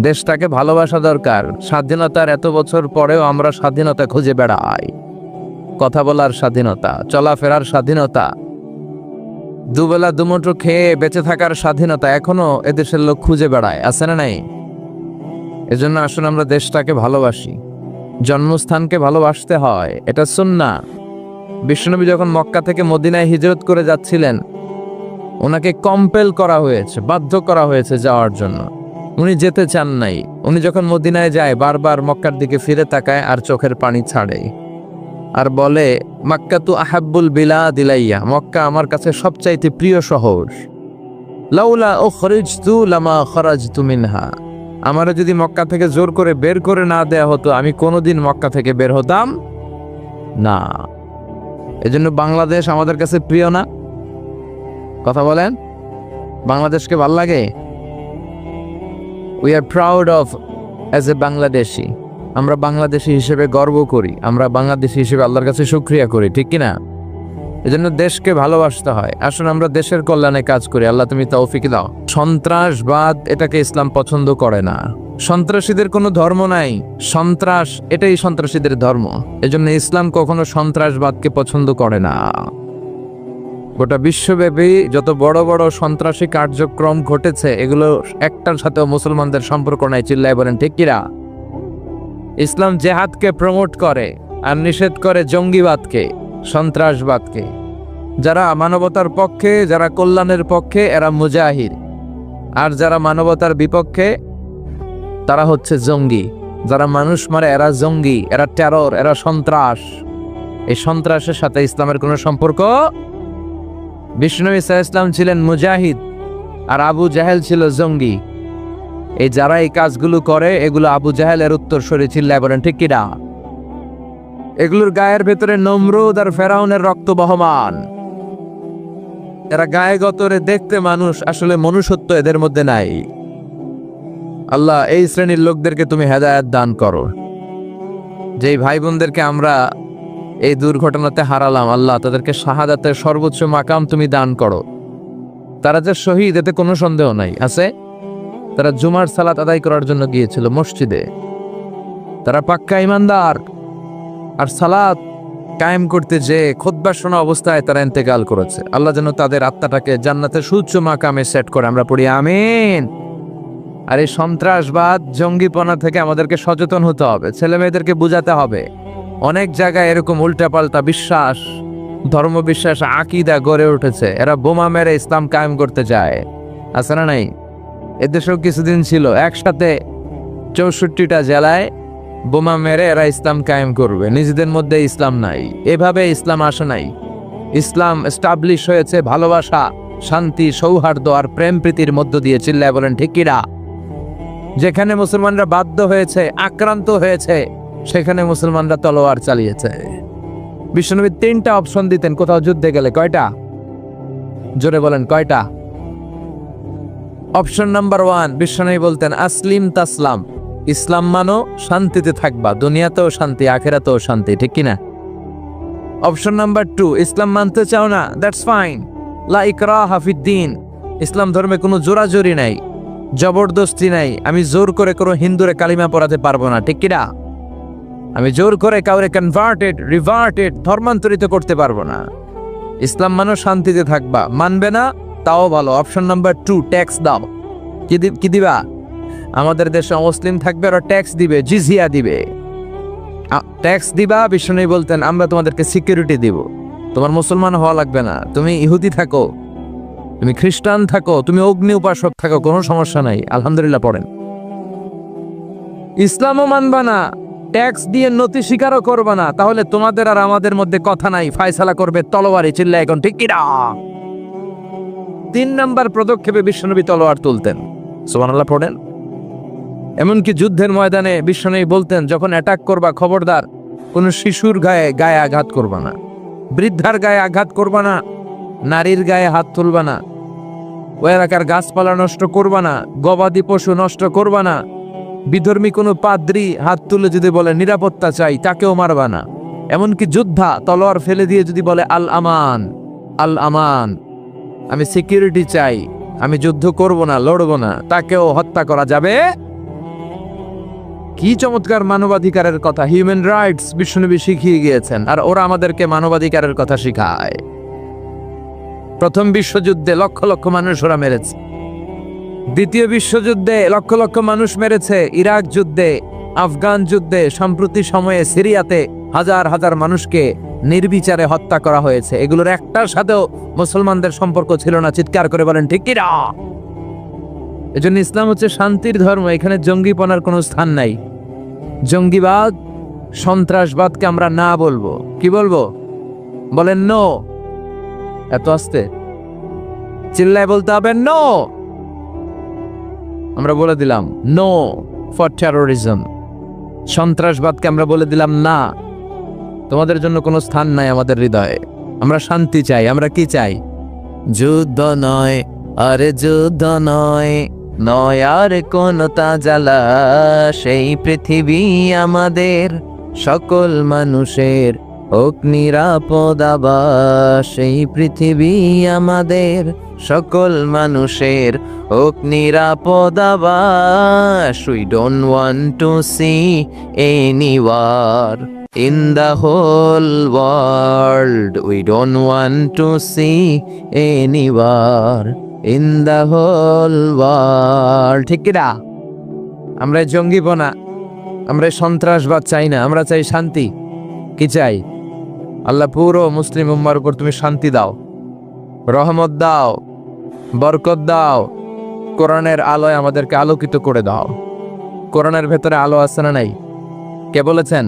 দেশটাকে ভালোবাসা দরকার। স্বাধীনতার এত বছর পরেও আমরা স্বাধীনতা খুঁজে বেড়াই। কথা বলার স্বাধীনতা, চলাফেরার স্বাধীনতা, দুবেলা দুমুঠো খেয়ে বেঁচে থাকার স্বাধীনতা এখনো এদেশের লোক খুঁজে বেড়ায়, আছে না নাই? এজন্য আসলে আমরা দেশটাকে ভালোবাসি, জন্মস্থানকে ভালোবাসতে হয়, এটা সুন্নাহ। বিশ্বনবী যখন মক্কা থেকে মদিনায় হিজরত করে যাচ্ছিলেন, ওনাকে কম্পেল করা হয়েছে, বাধ্য করা হয়েছে যাওয়ার জন্য। উনি যেতে চান নাই। উনি যখন মদিনায় যায় বারবার মক্কার দিকে ফিরে তাকায় আর চোখের পানি ছাড়ে আর বলে, মক্কা তু আহাব্বুল বিলাদ ইলাইয়া, মক্কা আমার কাছে সবচাইতে প্রিয় শহর। লাউলা উখরিজতু লামা খরাজতু মিনহা, আমারে যদি মক্কা থেকে জোর করে বের করে না দেয়া হতো আমি কোনোদিন মক্কা থেকে বের হতাম না। এজন্য বাংলাদেশ আমাদের কাছে প্রিয় না? কথা বলেন, বাংলাদেশকে ভাল লাগে? We are proud of as a Bangladeshi. আমরা বাংলাদেশি হিসেবে গর্ব করি, আমরা বাংলাদেশি হিসেবে আল্লাহর কাছে শুকরিয়া করি, ঠিক কিনা? এজন্য দেশকে ভালোবাসতে হয়। আসুন আমরা দেশের কল্যাণে কাজ করি। আল্লাহ তুমি তৌফিক দাও। সন্ত্রাসবাদ, এটাকে ইসলাম পছন্দ করে না। সন্ত্রাসীদের কোনো ধর্ম নাই, সন্ত্রাস এটাই সন্ত্রাসীদের ধর্ম। এজন্য ইসলাম কখনো সন্ত্রাসবাদকে পছন্দ করে না। গোটা বিশ্বব্যাপী যত বড় বড় সন্ত্রাসী কার্যক্রম ঘটেছে, এগুলো একটার সাথেও মুসলমানদের সম্পর্ক নাই। চিল্লায় বলেন ঠিক কিনা? ইসলাম জেহাদকে প্রমোট করে আর নিষেধ করে জঙ্গিবাদকে, সন্ত্রাসবাদকে। যারা মানবতার পক্ষে, যারা কল্যাণের পক্ষে, এরা মুজাহিদ। আর যারা মানবতার বিপক্ষে, তারা হচ্ছে জঙ্গি। যারা মানুষ মারে এরা জঙ্গি, এরা টেরর, এরা সন্ত্রাস। এই সন্ত্রাসের সাথে ইসলামের কোনো সম্পর্ক। বিষ্ণু ঈসা ইসলাম ছিলেন মুজাহিদ আর আবু জাহেল ছিল জঙ্গি। এই যারা এই কাজগুলো করে, এগুলো আবু জাহেলের উত্তরসূরি। চিল্লায় বলেন ঠিক কিনা? এগুলোর গায়ের ভেতরে নমরুদ আর ফেরাউনের রক্ত বহমান। এরা গায়ে গতরে দেখতে মানুষ, আসলে মনুষ্যত্ব এদের মধ্যে নাই। আল্লাহ এই শ্রেণীর লোকদেরকে তুমি হেদায়েত দান করো। যেই ভাই বোনদেরকে আমরা এই দুর্ঘটনাতে হারালাম, আল্লাহ তাদেরকে শাহাদাতের সর্বোচ্চ মাকাম তুমি দান করো। তারা যে শহীদ এতে কোনো সন্দেহ নাই, আছে। তারা জুমার সালাত আদায় করার জন্য গিয়েছিল মসজিদে। তারা পাক্কা ইমানদার, আর সালাত কায়েম করতে যে খুতবা শোনা অবস্থায় তারা ইন্তেকাল করেছে। আল্লাহ যেন তাদের আত্মাটাকে জান্নাতের সুউচ্চ মাকামে সেট করে। আমরা পড়ি আমিন। আর এই সন্ত্রাসবাদ, জঙ্গিপনা থেকে আমাদেরকে সচেতন হতে হবে, ছেলে মেয়েদেরকে বুঝাতে হবে। অনেক জায়গায় এরকম উল্টাপাল্টা বিশ্বাস, ধর্মবিশ্বাস, আকীদা গড়ে উঠেছে। এরা বোমা মেরে ইসলাম কায়েম করতে যায়, আছে না নাই? এদেশেও কিছুদিন ছিল, একসাথে 64টা জেলায় বোমা মেরে এরা ইসলাম কায়েম করবে। নিজেদের মধ্যে ইসলাম নাই, এভাবে ইসলাম আসে নাই। ইসলাম এস্টাবলিশ হয়েছে ভালোবাসা, শান্তি, সৌহার্দ্য আর প্রেম প্রীতির মধ্য দিয়ে। চিল্লায় বলেন ঠিক কিনা? যেখানে মুসলমানরা বাধ্য হয়েছে, আক্রান্ত হয়েছে, সেখানে মুসলমানরা তলোয়ার চালিয়েছে। বিশ্বনবী 3টা অপশন দিতেন কোথাও যুদ্ধে গেলে। কয়টা? জোরে বলেন কয়টা? অপশন নাম্বার 1, বিশ্বনবী বলতেন আসলিম তাসলাম, ইসলাম মানো, শান্তিতে থাকবা, দুনিয়াতেও শান্তি, আখিরাতেও শান্তি, ঠিক কিনা? অপশন নাম্বার 2, ইসলাম মানতে চাও না, দ্যাটস ফাইন, লা ইকরাহা ফিদ্দিন, ইসলাম ধর্মে কোনো জোরাজোরি নাই, জবরদস্তি নাই। আমি জোর করে কোনো হিন্দুরে কালিমা পড়াতে পারবো না, ঠিক কিনা? আমি জোর করে কাউরে কনভার্টেড, রিভার্টেড, ধর্মান্তরিত করতে পারবো না। ইসলাম মানো, শান্তিতে থাকবা, মানবে না তাও ভালো। অপশন নাম্বার 2, ট্যাক্স দাও। কি দিবা? আমাদের দেশে মুসলিম থাকবে, ওরা ট্যাক্স দিবে, জিজিয়া দিবে, ট্যাক্স দিবা। বিষ্ণু বলতেন আমরা তোমাদেরকে সিকিউরিটি দিব, তোমার মুসলমান হওয়া লাগবে না, তুমি ইহুদি থাকো, তুমি খ্রিস্টান থাকো, তুমি অগ্নি উপাসক থাকো, কোনো সমস্যা নাই, আলহামদুলিল্লাহ পড়েন। ইসলামও মানবা না, ট্যাক্স দিয়ে নথি স্বীকারও করবা না, তাহলে তোমাদের আর আমাদের মধ্যে কথা নাই, ফায়সালা করবে তলোয়ারি। চিল্লায় এখন ঠিক কিনা? 3 নাম্বার পদক্ষেপে বিশ্বনবী তলোয়ার তুলতেন। সুবহানাল্লাহ পড়েন। এমনকি যুদ্ধের ময়দানে বিশ্বনবী বলতেন যখন অ্যাটাক করবা, খবরদার কোন শিশুর গায়ে আঘাত করবা না, বৃদ্ধার গায়ে আঘাত করবা না, নারীর গায়ে হাত তুলবা না, ওই এলাকার গাছপালা নষ্ট করবা না, গবাদি পশু নষ্ট করবা না, বিধর্মী কোনো পাদ্রী হাত তুলে যদি বলে নিরাপত্তা চাই, তাকেও মারবা না। এমনকি যোদ্ধা তলোয়ার ফেলে দিয়ে যদি বলে আল আমান, আল আমান, আমি সিকিউরিটি চাই, আমি যুদ্ধ করব না, লড়ব না, তাকেও হত্যা করা যাবে। কি চমৎকার মানবাধিকারের কথা, হিউম্যান রাইটস বিশ্বনবী শিখিয়ে গিয়েছেন, আর ওরা আমাদেরকে মানবাধিকারের কথা শিখায়। প্রথম বিশ্বযুদ্ধে লক্ষ লক্ষ মানুষ ওরা মেরেছে, দ্বিতীয় বিশ্বযুদ্ধে লক্ষ লক্ষ মানুষ মেরেছে, ইরাক যুদ্ধে, আফগান যুদ্ধে, সম্প্রতি সময়ে সিরিয়াতে হাজার হাজার মানুষকে নির্বিচারে হত্যা করা হয়েছে। এগুলোর একটার সাথেও মুসলমানদের সম্পর্ক ছিল না। চিৎকার করে বলেন ঠিক কি না? এজন্য ইসলাম হচ্ছে শান্তির ধর্ম, এখানে জঙ্গিপনার কোনো স্থান নাই। জঙ্গিবাদ, সন্ত্রাসবাদকে আমরা না বলবো। কি বলবো? বলেন নো। এত আস্তে চিল্লায় বলতে হবে নো। আমরা বলে দিলাম নো ফর টেরোরিজম। সন্ত্রাসবাদকে আমরা বলে দিলাম না, তোমাদের জন্য কোনো স্থান নাই আমাদের হৃদয়ে। আমরা শান্তি চাই। আমরা কি চাই? যুদ্ধ নয়, আরে যুদ্ধ নয়, নয় আর কোন তাজালা, সেই পৃথিবী আমাদের সকল মানুষের হোক নিরাপদ আবাস, সেই পৃথিবী আমাদের সকল মানুষের হোক নিরাপদ আবাস। We don't want to see any war in the whole world. We don't want to see any war in the whole world. ঠিক কি না? আমরা জঙ্গিপনা, আমরা সন্ত্রাসবাদ চাই না, আমরা চাই শান্তি। কি চাই? আল্লাহ পুরো মুসলিম উম্মার উপর তুমি শান্তি দাও, রহমত দাও, বরকত দাও। কোরআনের আলোয় আমাদেরকে আলোকিত করে দাও। কোরআনের ভেতরে আলো আছে না নাই? কে বলেছেন?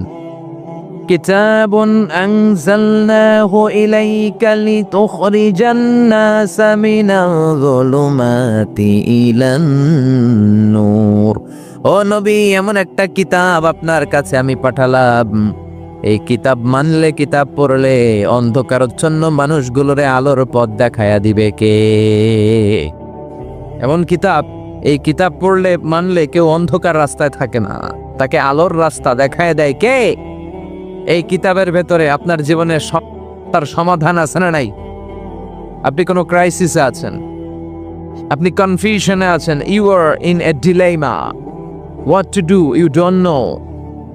কিতাবুন আনজালনাহু ইলাইকা লিতুখরিজান নাসা মিনাল যুলুমাতি ইলান নূর। ও নবী, এমন একটা কিতাব আপনার কাছে আমি পাঠালাম, এই কিতাব মানলে, কিতাব পড়লে অন্ধকারচ্ছন্ন মানুষগুলোরে আলোর পথ দেখায়া দিবে কে? এমন কিতাব, এই কিতাব পড়লে মানলে কেউ অন্ধকার রাস্তায় থাকে না, তাকে আলোর রাস্তা দেখায় দেয় কে? এই কিতাবের ভেতরে আপনার জীবনের তার সমাধান আছে না নাই? আপনি কোনো ক্রাইসিসে আছেন, আপনি কনফিউশনে আছেন, you are in a dilemma, what to do, you don't know.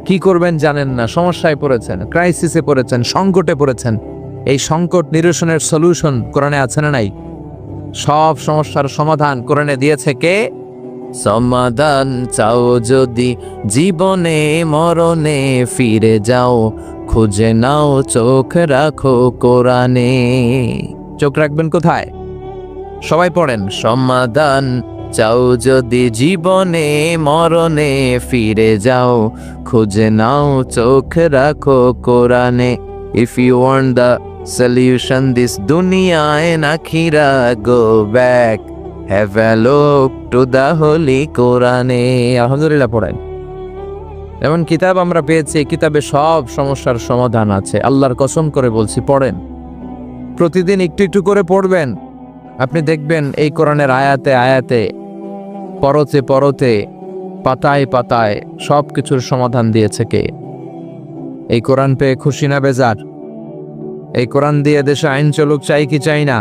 কি করবেন জানেন না, সমস্যায় পড়েছেন, ক্রাইসিসে পড়েছেন, সংকটে পড়েছেন। এই সংকট নিরসনের সলিউশন কোরআনে আছে না নাই? সব সমস্যার সমাধান কোরআনে দিয়েছে কে? সমাধান চাও যদি জীবনে মরণে, ফিরে যাও খুঁজে নাও, চোখ রাখো কোরআনে। চোখ রাখবেন কোথায়? সবাই পড়েন, সমাধান চাও যদি জীবনে মরণে, ফিরে যাও খুঁজে নাও, চোখ রাখো কোরআনে। If you want the solution this dunya and akhira, go back, have a look to the holy Quran. আলহামদুলিল্লাহ পড়েন। এমন কিতাব আমরা পেয়েছি, কিতাবে সব সমস্যার সমাধান আছে। আল্লাহর কসম করে বলছি, পড়েন। প্রতিদিন একটু একটু করে পড়বেন, আপনি দেখবেন এই কোরআনের আয়াতে আয়াতে, পরতে পরতে, পাতায় পাতায় সব কিছুর সমাধান দিয়েছে কে? এই কোরআন পেয়ে খুশি না বেজার? এই কোরআন দিয়ে দেশে আইন চলুক চাই কি চাই না?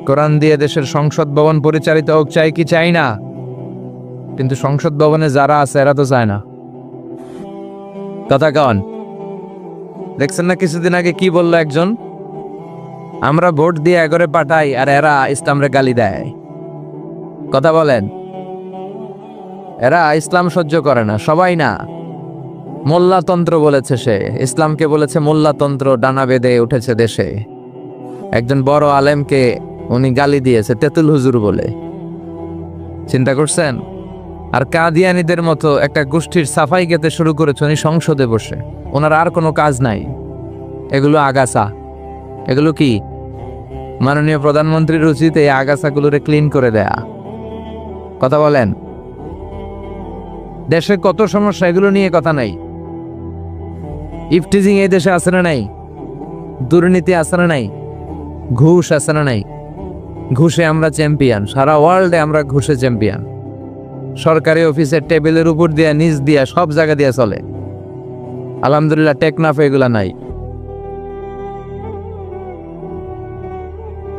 কোরআন দিয়ে দেশের সংসদ ভবন পরিচালিত হোক চাই কি চাই না? কিন্তু সংসদ ভবনে যারা আছে এরা তো চায় না। কথা কন? দেখছেন না কিছুদিন আগে কি বললো একজন? আমরা ভোট দিয়ে এগরে পাঠাই আর এরা ইসলামরে গালি দেয়। কথা বলেন, এরা ইসলাম সহ্য করে না, সবাই না। মোল্লাতন্ত্র বলেছে সে, ইসলামকে বলেছে মোল্লাতন্ত্র, ডানা বেঁধে উঠেছে দেশে। একজন বড় আলেমকে উনি গালি দিয়েছে তেতুল হুজুর বলে। চিন্তা করছেন? আর কাদিয়ানীদের মতো একটা গোষ্ঠীর সাফাই গেতে শুরু করেছে উনি সংসদে বসে। ওনার আর কোনো কাজ নাই। এগুলো আগাছা। এগুলো কি? মাননীয় প্রধানমন্ত্রীর উচিত এই আগাছাগুলোরে ক্লিন করে দেয়া। কথা বলেন। দেশে কত সমস্যা, এগুলো নিয়ে কথা নাই। ইফটিজিং এই দেশে আছে না নাই? দুর্নীতি আছে না নাই? ঘুষ আছে না নাই? ঘুষে আমরা চ্যাম্পিয়ন, সারা ওয়ার্ল্ডে আমরা ঘুষে চ্যাম্পিয়ন। সরকারি অফিসের টেবিলের উপর দিয়া, নিচ দিয়া, সব জায়গা দিয়া চলে। আলহামদুলিল্লাহ টেকনাফে এগুলা নাই।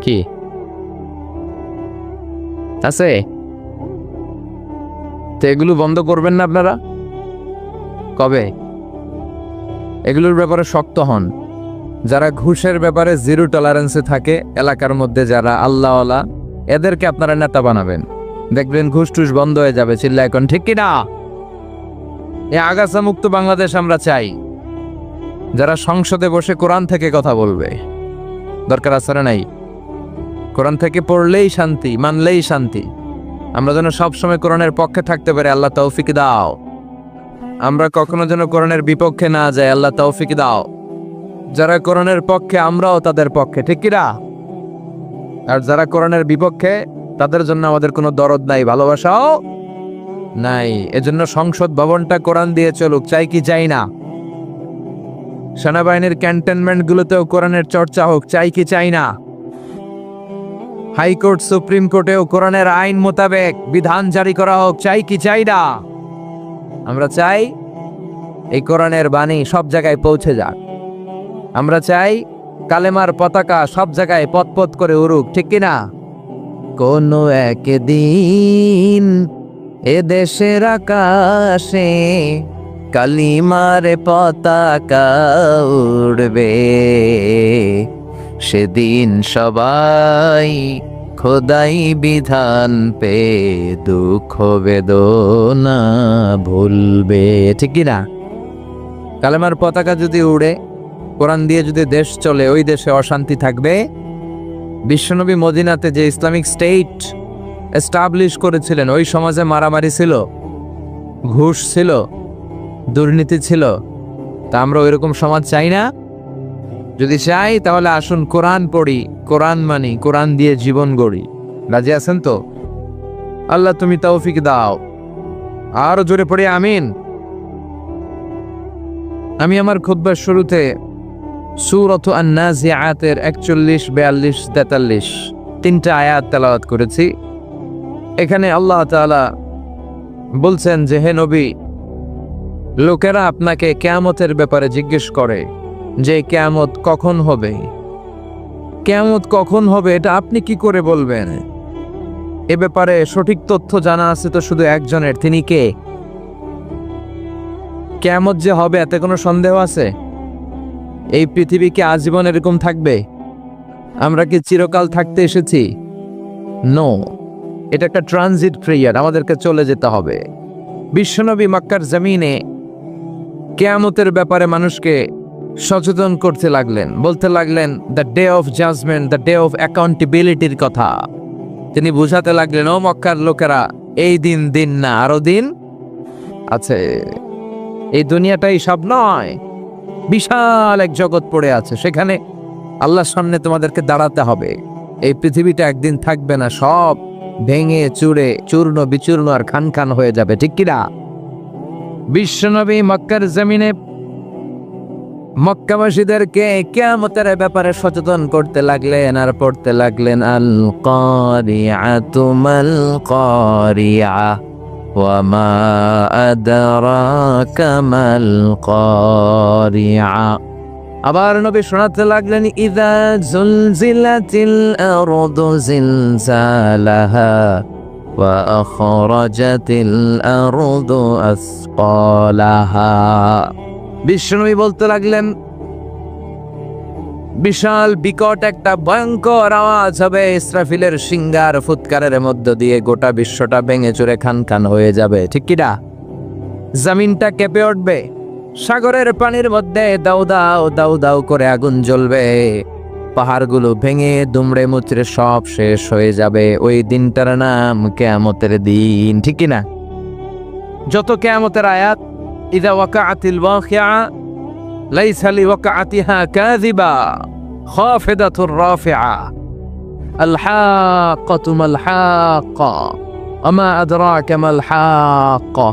কি আছে? তো এগুলো বন্ধ করবেন না আপনারা? কবে? এগুলোর ব্যাপারে শক্ত হন। যারা ঘুষের ব্যাপারে জিরো টলারেন্সে থাকে এলাকার মধ্যে, যারা আল্লাহওয়ালা, এদেরকে আপনারা নেতা বানাবেন, দেখবেন ঘুষ টুস বন্ধ হয়ে যাবে। চিল্লা এখন ঠিক কিনা? এই আগাছা মুক্ত বাংলাদেশ আমরা চাই। যারা সংসদে বসে কোরআন থেকে কথা বলবে, দরকার আছে না নাই? কোরআন থেকে পড়লেই শান্তি, মানলেই শান্তি। আমরা যেন সবসময় কোরআনের পক্ষে থাকতে পারি, আল্লাহ তৌফিক দাও। আমরা কখনো যেন কোরআনের বিপক্ষে না যাই, আল্লাহ তৌফিক দাও। যারা কোরআনের পক্ষে আমরাও তাদের পক্ষে, ঠিক কিনা? আর যারা কোরআনের বিপক্ষে তাদের জন্য আমাদের কোনো দরদ নাই, ভালোবাসাও নাই। এজন্য সংসদ ভবনটা কোরআন দিয়ে চলুক, চাই কি চাই না? সেনাবাহিনীর ক্যান্টনমেন্ট গুলোতেও কোরআনের চর্চা হোক, চাই কি চাই না? হাইকোর্ট সুপ্রিম কোর্টেও কোরআনের আইন মোতাবেক বিধান জারি করা হোক, চাই কি চাই না? আমরা চাই এই কোরআনের বাণী সব জায়গায় পৌঁছে যাক। আমরা চাই কালেমার পতাকা সব জায়গায় পথ করে উড়ুক, ঠিক কিনা? কোনো একদিন এ দেশের আকাশে কালিমার পতাকা উড়বে, সেদিন সবাই খোদাই বিধান পে দুঃখ বেদনা ভুলবে, ঠিক কিনা? কালেমার পতাকা যদি উড়ে, কোরআন দিয়ে যদি দেশ চলে, ওই দেশে অশান্তি থাকবে। বিশ্বনবী মদিনাতে যে ইসলামিক স্টেট এস্টাবলিশ করেছিলেন, ওই সমাজে মারামারি ছিল, ঘুষ ছিল, দুর্নীতি ছিল। তা আমরা ওইরকম সমাজ চাই না? যদি চাই তাহলে আসুন কোরআন পড়ি, কোরআন মানি, কোরআন দিয়ে জীবন গড়ি। রাজি আছেন তো? আল্লাহ তুমি তৌফিক দাও। আরো জোরে পড়ি আমিন। আমি আমার খুতবার শুরুতে সূরাত আন-নাজিআতের 41, 42, 43 তিনটা আয়াত তেলাওয়াত করেছি। এখানে আল্লাহ তাআলা বলছেন যে, হে নবী, লোকেরা আপনাকে কিয়ামতের ব্যাপারে জিজ্ঞেস করে যে কিয়ামত কখন হবে, কিয়ামত কখন হবে, এটা আপনি কি করে বলবেন? এ ব্যাপারে সঠিক তথ্য জানা আছে তো শুধু একজনের, তিনি কে? কিয়ামত যে হবে এতে কোনো সন্দেহ আছে? এই পৃথিবী কি আজীবন এরকম থাকবে? আমরা কি চিরকাল থাকতে এসেছি? নো, এটা একটা ট্রানজিট পিরিয়ড, আমাদেরকে চলে যেতে হবে। বিশ্বনবী মক্কার জমিনে কিয়ামতের ব্যাপারে মানুষকে সচেতন করতে লাগলেন, বলতে লাগলেন the day of judgement, the day of অ্যাকাউন্টেবিলিটির কথা। তিনি বুঝাতে লাগলেন, ও মক্কার লোকেরা, এই দিন দিন না, আরো দিন আছে। এই দুনিয়াটাই সব নয়, বিশাল এক জগৎ পড়ে আছে, সেখানে আল্লাহর সামনে তোমাদেরকে দাঁড়াতে হবে। এই পৃথিবীটা একদিন থাকবে না, সব ভেঙে চুরে চূর্ণ বিচূর্ণ আর খান খান হয়ে যাবে, ঠিক কিনা? বিশ্বনবী মক্কার জমিনে মক্কাবাসীদেরকে কিয়ামতের ব্যাপারে সচেতন করতে লাগলেন আর পড়তে লাগলেন, আল কারিআতু মাল কারিআ ওয়া মা আদরাকা মাল কারিআ। আবার নবী শোনাতে লাগলেন, ইযা জুলজিলাতিল আরদু জিলজালাহা ওয়া আখরাজাতিল আরদু আসকালাহা। বিশ্বনবী বলতে লাগলেন, বিশাল বিকট একটা ভয়ঙ্কর আওয়াজ হবে, ইসরাফিলের সিংহার ফুৎকারের মধ্য দিয়ে গোটা বিশ্বটা ভেঙে চুরে খান খান হয়ে যাবে, ঠিক কিনা? জমিনটা কেঁপে উঠবে, সাগরের পানির মধ্যে দাউ দাউ দাউ দাউ করে আগুন জ্বলবে, পাহাড়গুলো ভেঙে দুমড়ে মুচড়ে সব শেষ হয়ে যাবে। ওই দিনটার নাম কিয়ামতের দিন, ঠিক কিনা? যত কিয়ামতের আয়াত, ইযা ওয়াকাআতিল ওয়াকিআ লাইসা লিওয়াকাআতিহা কাযিবা খাফিদাতুর রাফিআ আল হাক্কাতু মাল হাক্কা ওয়া মা আদরাকা মাল হাক্কা।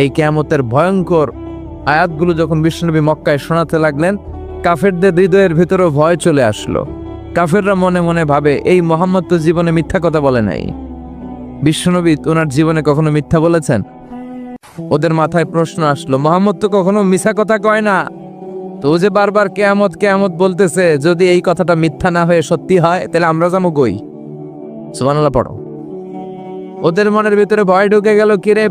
এই কিয়ামতের ভয়ঙ্কর আয়াতগুলো যখন বিশ্বনবী মক্কায় শোনাতে লাগলেন, কাফেরদের হৃদয়ের ভিতরে ভয় চলে আসলো। কাফেররা মনে মনে ভাবে, এই মুহাম্মদ তো জীবনে মিথ্যা কথা বলে নাই। বিশ্বনবী ওনার জীবনে কখনো মিথ্যা বলেছেন? ওদের মাথায় প্রশ্ন আসলো, মুহাম্মদ তো কখনো মিথ্যা কথা কয় না, তো ও যে বারবার কিয়ামত কিয়ামত বলতেছে, যদি এই কথাটা মিথ্যা না হয়ে সত্যি হয় তাহলে আমরা যাবো কই? সুবহানাল্লাহ পড়ো। ওদের মনের ভিতরে ভয় ঢুকে গেল, কিরে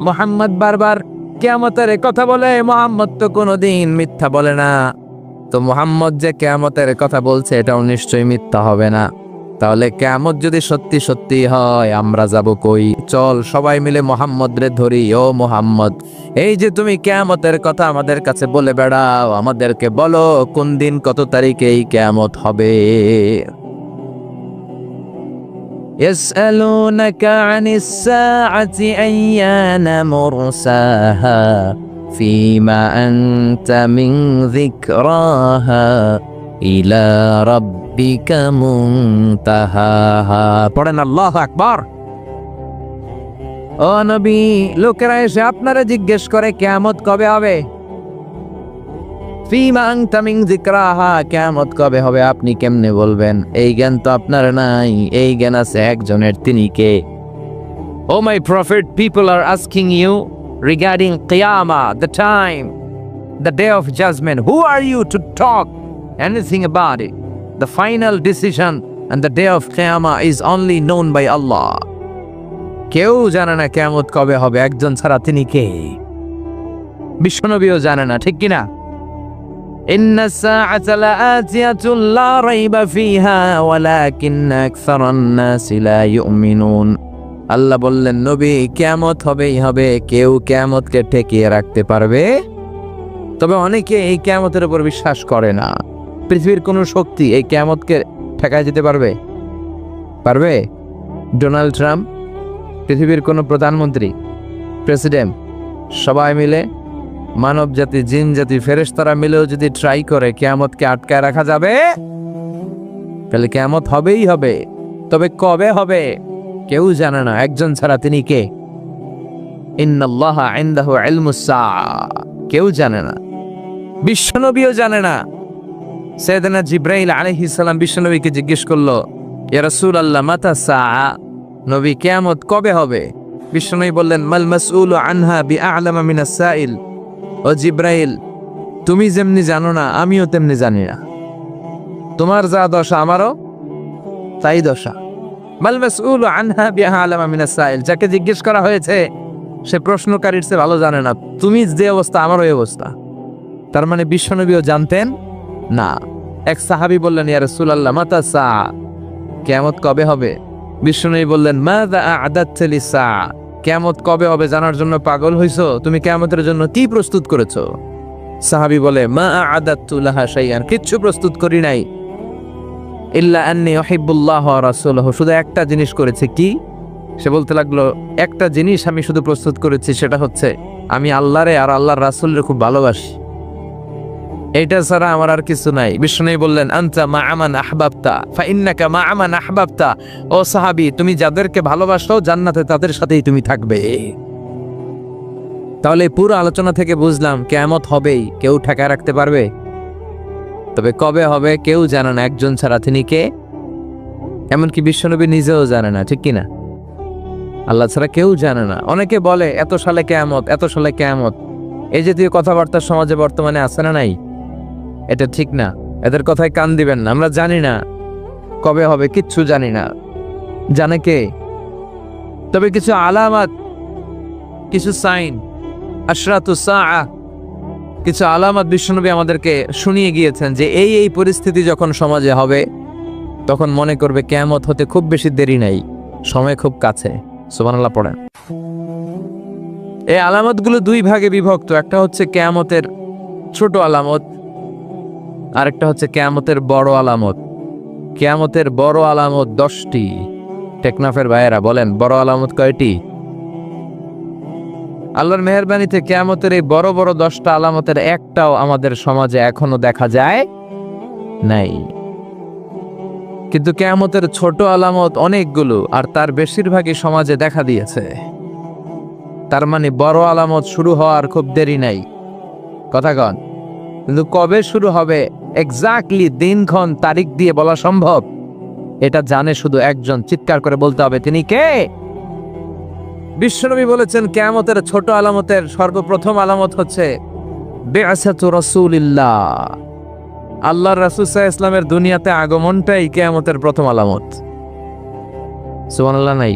মুহাম্মদ বারবার কিয়ামতের কথা বলে, মুহাম্মদ তো কোনোদিন মিথ্যা বলে না, তো মুহাম্মদ যে কিয়ামতের কথা বলছে এটাও নিশ্চয়ই মিথ্যা হবে না। তাহলে কিয়ামত যদি সত্যি সত্যি হয় আমরা যাব কই? চল সবাই মিলে মুহাম্মদ রে ধরি। ও মুহাম্মদ, এই যে তুমি কিয়ামতের কথা আমাদের কাছে বলে বেড়াও, আমাদেরকে বলো কোন দিন কত তারিখে এই কিয়ামত হবে। يسألونك عن الساعة أيان مرساها فيما أنت من ذكراها إلى ربك منتهاها। পড়েন আল্লাহু আকবার। ও নবী, লোকেরা এসে আপনারা জিজ্ঞেস করে কিয়ামত কবে হবে। ফিমা আনতা মিন যিকরাহা, কিয়ামত কবে হবে আপনি কেমনে বলবেন? এই জ্ঞান তো আপনার নাই, এই জ্ঞান আছে একজনের, তিনি কে? Oh my prophet, people are asking you regarding কিয়ামা, the time, the day of judgement. Who are you to talk anything about it? The final decision and the day of কিয়ামা is only known by Allah. কেউ জানে না কিয়ামত কবে হবে, একজন ছাড়া, তিনি কে? বিশ্বনবীও জানে না, ঠিক কিনা? ইন্না সাআতা লাআতিয়াতুন লা রাইবা ফিহা ওয়ালাকিন্না আকসারান নাসি লা ইউমিনুন। আল্লাহ বললেন, নবী কিয়ামত হবেই হবে, কেউ কিয়ামতকে ঠেকিয়ে রাখতে পারবে? তবে অনেকে এই কিয়ামতের উপর বিশ্বাস করে না। পৃথিবীর কোন শক্তি এই কিয়ামতকে ঠেকায় যেতে পারবে? পারবে? ডোনাল্ড ট্রাম্প, পৃথিবীর কোন প্রধানমন্ত্রী, প্রেসিডেন্ট, সবাই মিলে, মানব জাতি, জিন জাতি, ফেরেশতারা মিলেও যদি ট্রাই করে কিয়ামতকে আটকায় রাখা যাবে? তাহলে কিয়ামত হবেই হবে, তবে কবে হবে কেউ জানে না, একজন ছাড়া, তিনি কে? ইন্নাল্লাহা ইনদাহু ইলমুস সাআ। কেউ জানে না, বিশ্বনবীও জানে না। সাইয়েদনা জিবরাইল আলাইহিস সালাম বিশ্বনবীকে জিজ্ঞেস করলো, ইয়া রাসূলুল্লাহ মাতা সাআ, নবী কিয়ামত কবে হবে? বিশ্বনবী বললেন, মাল মাসউলু আনহা বিআ'লামা মিনাস সাইল। ও জিবরাইল, তুমি যেমনি জানো না আমিও তেমনি জানি না, তোমার যা দশা আমারও তাই দশা। মাল মাসউলু আনহা বিআ'লামা মিনাস সাইল, যাকে জিজ্ঞেস করা হয়েছে সে প্রশ্নকারীর চেয়ে ভালো জানে না। তুমি যে অবস্থা আমারও এই অবস্থা। তার মানে বিশ্বনবীও জানতেন না। এক সাহাবী বললেন, ইয়া রাসূলুল্লাহ মাতা সাআ, কিয়ামত কবে হবে? বিশ্বনবী বললেন, মাযা আ'দাদতা লিস-সাআ, কিয়ামত কবে হবে জানার জন্য পাগল হইছো? তুমি কিয়ামতের জন্য কি প্রস্তুত করেছো? সাহাবী বলে, মা আ'দাদতু লাহা শাইআন, কিচ্ছু প্রস্তুত করি নাই, ইল্লা আন্নী উহিব্বুল্লাহ ওয়া রাসূলুহু, শুধু একটা জিনিস করেছে। কি? সে বলতে লাগলো, একটা জিনিস আমি শুধু প্রস্তুত করেছি, সেটা হচ্ছে আমি আল্লাহরে আর আল্লাহর রাসূলরে খুব ভালোবাসি, এইটা ছাড়া আমার আর কিছু নাই। বিষ্ণু বললেন, আনতা মা আমান আহবাবতা ফা ইন্নাকা মা আমান আহবাবতা। ও সাহাবী, তুমি যাদেরকে ভালোবাসো জান্নাতে তাদের সাথেই তুমি থাকবে। তাহলে পুরো আলোচনা থেকে বুঝলাম কিয়ামত হবেই, কেউ ঠেকায় রাখতে পারবে? তবে কবে হবে কেউ জানে না, একজন ছাড়া, তিনি কে? এমনকি বিশ্বনবী নিজেও জানে না, ঠিক কিনা? আল্লাহ ছাড়া কেউ জানে না। অনেকে বলে এত সালে কিয়ামত, এত সালে কিয়ামত, এই জাতীয় কথাবার্তা সমাজে বর্তমানে আছে না নাই? এটা ঠিক না, এদের কথায় কান দিবেন না। আমরা জানি না কবে হবে, কিচ্ছু জানি না। জানে কে? তবে কিছু আলামত, কিছু সাইন, আশরাতুস সাআ, কিছু আলামত বিশ্বনবী আমাদেরকে শুনিয়ে গিয়েছেন যে এই এই পরিস্থিতি যখন সমাজে হবে তখন মনে করবে কিয়ামত হতে খুব বেশি দেরি নাই, সময় খুব কাছে। সুবহানাল্লাহ পড়েন। এই আলামতগুলো দুই ভাগে বিভক্ত। একটা হচ্ছে কিয়ামতের ছোট আলামত, আরেকটা হচ্ছে কিয়ামতের বড় আলামত। কিয়ামতের বড় আলামত 10টি। টেকনাফের ভাইয়েরা বলেন, বড় আলামত কয়টি? আল্লাহর মেহেরবানিতে কিয়ামতের এই বড় বড় 10টা আলামতের একটাও আমাদের সমাজে এখনো দেখা যায় নাই। কিন্তু কিয়ামতের ছোট আলামত অনেকগুলো, আর তার বেশিরভাগই সমাজে দেখা দিয়েছে। তার মানে বড় আলামত শুরু হওয়ার খুব দেরি নাই। কথা কন? কিন্তু কবে শুরু হবে এক্স্যাক্টলি দিনক্ষণ তারিখ দিয়ে বলা সম্ভব? এটা জানে শুধু একজন, চিৎকার করে বলতে হবে, তিনি কে? বিশ্বনবী বলেছেন কিয়ামতের ছোট আলামতের সর্বপ্রথম আলামত হচ্ছে বিআসাতু রাসূলিল্লাহ, আল্লাহর রাসূল সাল্লাল্লাহু আলাইহি ওয়াসাল্লামের দুনিয়াতে আগমনটাই কিয়ামতের প্রথম আলামত। সুবহানাল্লাহ নাই?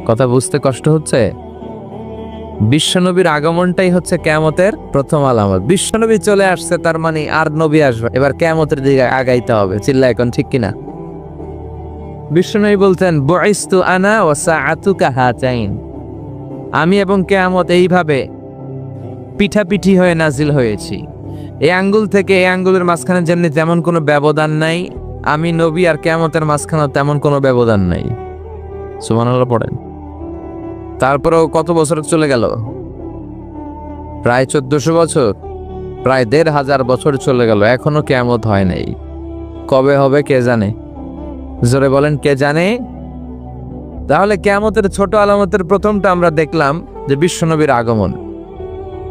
কথা বুঝতে কষ্ট হচ্ছে? বিশ্বনবীর আগমনটাই হচ্ছে কিয়ামতের প্রথম আলামত। বিশ্বনবী চলে আসছে, তার মানে আর নবী আসবে, এবার কিয়ামতের দিকে আগাইতে হবে। চিল্লা এখন ঠিক কিনা? বিশ্বনবী বলতেন, বুইস্তু আনা ওয়া সাআতু কাহাতাইন, আমি এবং কিয়ামত এইভাবে পিঠাপিঠি হয়ে নাজিল হয়েছি। এই আঙ্গুল থেকে এই আঙ্গুলের মাঝখানে যেমনি তেমন কোনো ব্যবধান নাই, আমি নবী আর কিয়ামতের মাঝখানে তেমন কোনো ব্যবধান নাই। সুবহানাল্লাহ পড়েন। তারপরেও কত বছর চলে গেল? প্রায় 1400 বছর, প্রায় 1500 বছর চলে গেল, এখনো কিয়ামত হয় নাই। কবে হবে কে জানে? জোরে বলেন, কে জানে? তাহলে কিয়ামতের ছোট আলামতের প্রথমটা আমরা দেখলাম যে বিশ্বনবীর আগমন,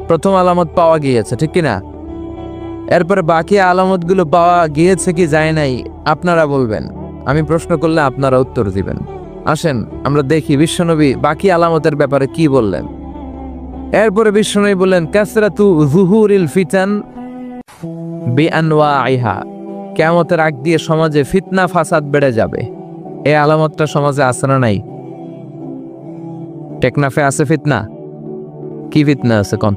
প্রথম আলামত পাওয়া গিয়েছে, ঠিক কিনা? এরপরে বাকি আলামতগুলো পাওয়া গিয়েছে কি যায় নাই আপনারা বলবেন, আমি প্রশ্ন করলে আপনারা উত্তর দিবেন। আসেন আমরা দেখি বিশ্বনবী বাকি আলামতের ব্যাপারে কি বললেন। এরপরে বিশ্বনবী বললেন, কাসরাতু যুহুরিল ফিতান বিআনওয়াইহা, কিয়ামতের আগ দিয়ে সমাজে ফিতনা ফাসাদ বেড়ে যাবে। এই আলামতটা সমাজে আছে না নাই? টেকনাফে আছে ফিতনা? কি ফিতনা আছে কোন?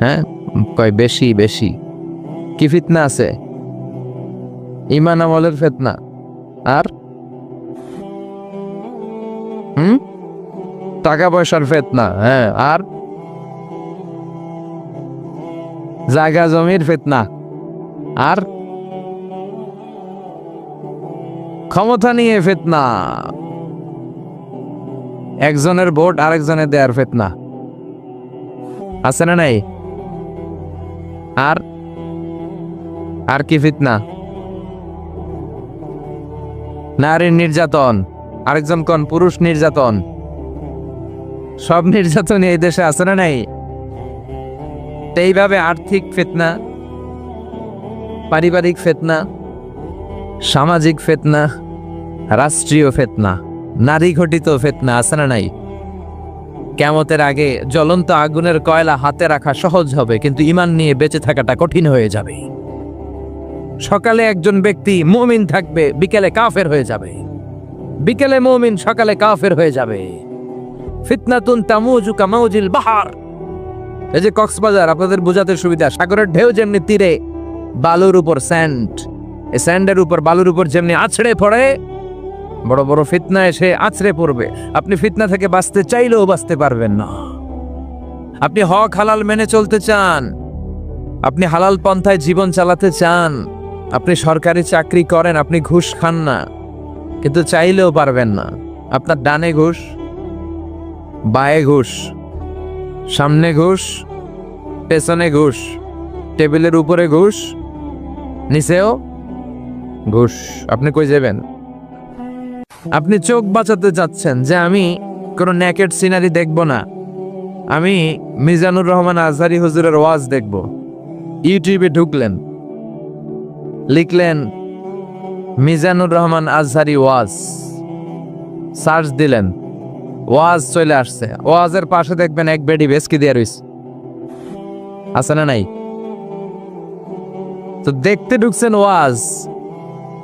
হ্যাঁ কয় বেশি বেশি। কি ফিতনা আছে? ঈমান আমলের ফিতনা। আর টাকা পয়সার ফিতনা। হ্যাঁ, আর জায়গা জমির ফিতনা। আর ক্ষমতা নিয়ে ফিতনা, একজনের ভোট আরেকজনের দেয়ার ফিতনা আছে না নাই? আর আর কি ফিতনা? নারীর নির্যাতন, আরেকজন কোন পুরুষ নির্যাতন। সব নির্যাতন এই দেশে আছে না নাই? এইভাবে আর্থিক ফিতনা, পারিবারিক ফিতনা, সামাজিক ফিতনা, রাষ্ট্রীয় ফিতনা, নারী ঘটিত ফিতনা আছে না নাই? কিয়ামতের আগে জ্বলন্ত আগুনের কয়লা হাতে রাখা সহজ হবে, কিন্তু ঈমান নিয়ে বেঁচে থাকাটা কঠিন হয়ে যাবে। সকালে একজন ব্যক্তি মুমিন থাকবে, বিকেলে কাফের হয়ে যাবে। বিকেলে মুমিন, সকালে কাফের হয়ে যাবে। ফিতনাতুন তামুজু কামাউজিল বাহার। এই যে কক্সবাজার, আপনাদের বোঝাতে সুবিধা, সাগরের ঢেউ যেমনি তীরে বালুর উপর স্যান্ড, এই স্যান্ডের উপর বালুর উপর যেমনি আছড়ে পড়ে, বড় বড় ফিতনা এসে আছড়ে পড়বে। আপনি ফিতনা থেকে বাঁচতে চাইলেও বাঁচতে পারবেন না। আপনি হক হালাল মেনে চলতে চান, আপনি হালাল পন্থায় জীবন চালাতে চান, আপনি সরকারি চাকরি করেন, আপনি ঘুষ খান না, কিন্তু চাইলেও পারবেন না। আপনার ডানে ঘুষ, বায়ে ঘুষ, সামনে ঘুষ, পেছনে ঘুষ, টেবিলের উপরে ঘুষ, নিচেও ঘুষ। আপনি কই যাবেন? আপনি চোখ বাঁচাতে চাচ্ছেন যে আমি কোনো নেকেড সিনারি দেখব না, আমি মিজানুর রহমান আজহারি হুজুরের ওয়াজ দেখব। ইউটিউবে ঢুকলেন, লিখলেন মিজানুর রহমান আজহারি ওয়াজ, সার্চ দিলেন, ওয়াজ চলে আসছে। ওয়াজের পাশে দেখবেন এক বেডি বেসকি দিয়ে রইছে, আছে না নাই? তো দেখতে ঢুকছেন ওয়াজ,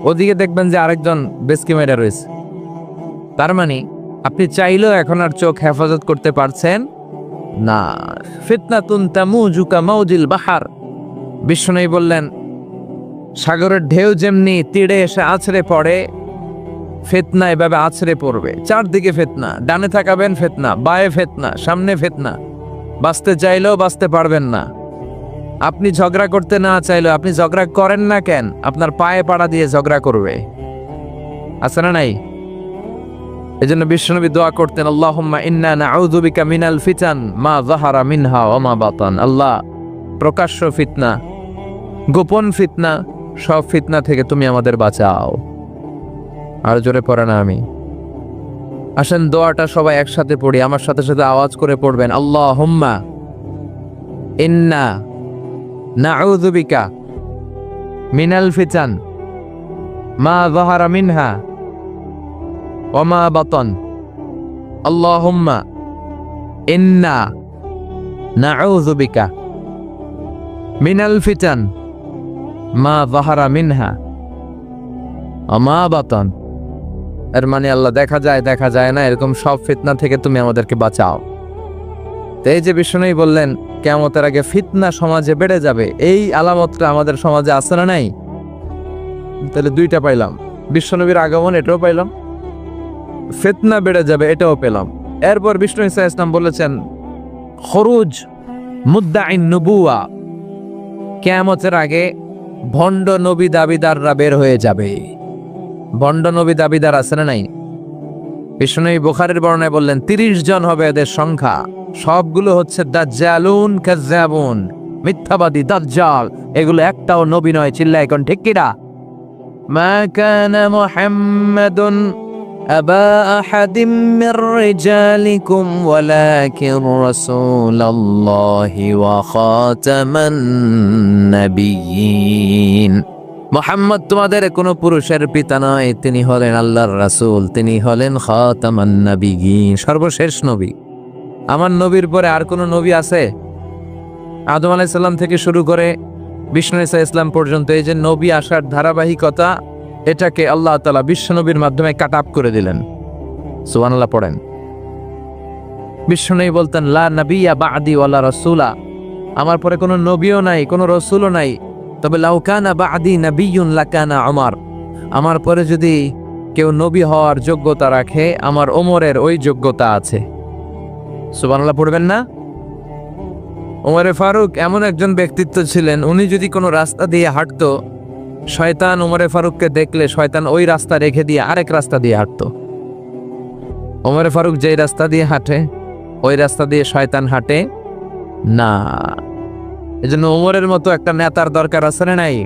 ওদিকে দেখবেন যে আরেকজন বেসকি মেরে রয়েছে। তার মানে আপনি চাইলেও এখন আর চোখ হেফাজত করতে পারছেন না। ফিতনাতুন তামুজু কামাউজিল বাহার। বিশ্বনবী বললেন, সাগরের ঢেউ যেমনি তীরে এসে আছড়ে পড়ে, ফিতনা এভাবে আছড়ে পড়বে। চারদিকে ফিতনা, ডানে তাকাবেন ফিতনা, বায়ে ফিতনা, সামনে ফিতনা। বাঁচতে চাইলেও বাঁচতে পারবেন না। আপনি ঝগড়া করতে না চাইলেও, আপনি ঝগড়া করেন না কেন? আপনার পায়ে পাড়া দিয়ে ঝগড়া করবে, আছে না নাই? এজন্য বিশ্বনবী দোয়া করতেন, আল্লাহুম্মা ইন্না নাউযু বিকা মিনাল ফিতান মা যাহারা মিনহা ওয়া মা বাতান। আল্লাহ, প্রকাশ্য ফিতনা, গোপন ফিতনা, সব ফিতনা থেকে তুমি আমাদের বাঁচাও। আর জোরে পড়ে না আমি। আসেন দোয়াটা সবাই একসাথে পড়ি, আমার সাথে সাথে আওয়াজ করে পড়বেন। আল্লাহুম্মা ইন্না নাউযু বিকা মিনাল ফিতান মা যাহারা মিনহা ওয়া মা বাতান। আল্লাহুম্মা ইন্না নাউযু বিকা মিনাল ফিতান মা যাহারা মিনহা ওয়া মা বাতান। এর মানে আল্লাহ দেখা যায় না, এরকম সব ফিতনা থেকে তুমি আমাদেরকে বাঁচাও। তো এই যে বিষ্ণু বললেন কিয়ামতের আগে ফিতনা সমাজে বেড়ে যাবে, এই আলামতটা আমাদের সমাজে আছে না নাই? তাহলে দুইটা পাইলাম, বিশ্বনবীর আগমন এটাও পাইলাম, ফিতনা বেড়ে যাবে এটাও পেলাম। এরপর বিষ্ণু ঈসা ইসলাম বলেছেন খরুজ মুদ্দাইন নবুয়া, কিয়ামতের আগে ভণ্ড নবী দাবিদাররা বের হয়ে যাবে। ভণ্ড নবী দাবিদার আছে না নাই? বিষ্ণু বুখারীর বর্ণনায় বললেন 30 জন হবে এদের সংখ্যা, সবগুলো হচ্ছে দাজ্জালুন কাজ্জাবুন, মিথ্যাবাদী দাজ্জাল, এগুলো একটাও নবী নয়। চিল্লায় এখন ঠিক কিনা? মা কানা মুহাম্মাদুন আবা আহাদিম মির রিজালিকুম ওয়ালাকিন রাসূলুল্লাহি ওয়া খাতামান নাবিয়্যিন। মুহাম্মদ তোমাদের কোনো পুরুষের পিতা নয়, তিনি হলেন আল্লাহর রাসূল, তিনি হলেন খাতামান নাবিয়্যিন, সর্বশেষ নবী। আমার নবীর পরে আর কোনো নবী আছে? আদম আলাইহিস সালাম থেকে শুরু করে বিষ্ণু ঈসা ইসলাম পর্যন্ত এই যে নবী আসার ধারাবাহিকতা, এটাকে আল্লাহ তাআলা বিশ্ব নবীর মাধ্যমে কাট আপ করে দিলেন। সুবহানাল্লাহ পড়েন। বিষ্ণু বলতেন লা নাবিয়্যা বা'দি ওয়ালা রাসূলা, আমার পরে কোনো নবীও নাই, কোনো রাসূলও নাই, তবে লাউ কানা বা'দি নাবিয়্যুন লাকানা উমর, আমার পরে যদি কেউ নবী হওয়ার যোগ্যতা রাখে আমার ওমরের ওই যোগ্যতা আছে। সুবহানাল্লাহ পড়বেন না? ওমরে ফারুক এমন একজন ব্যক্তিত্ব ছিলেন, উনি যদি কোনো রাস্তা দিয়ে হাঁটতো, শয়তান ওমরে ফারুককে দেখলে শয়তান ওই রাস্তা রেখে দিয়ে আরেক রাস্তা দিয়ে হাঁটতো। ওমরে ফারুক যেই রাস্তা দিয়ে হাঁটে ওই রাস্তা দিয়ে শয়তান হাঁটে না। এজন্য ওমরের মতো একটা নেতার দরকার আছে না নাই?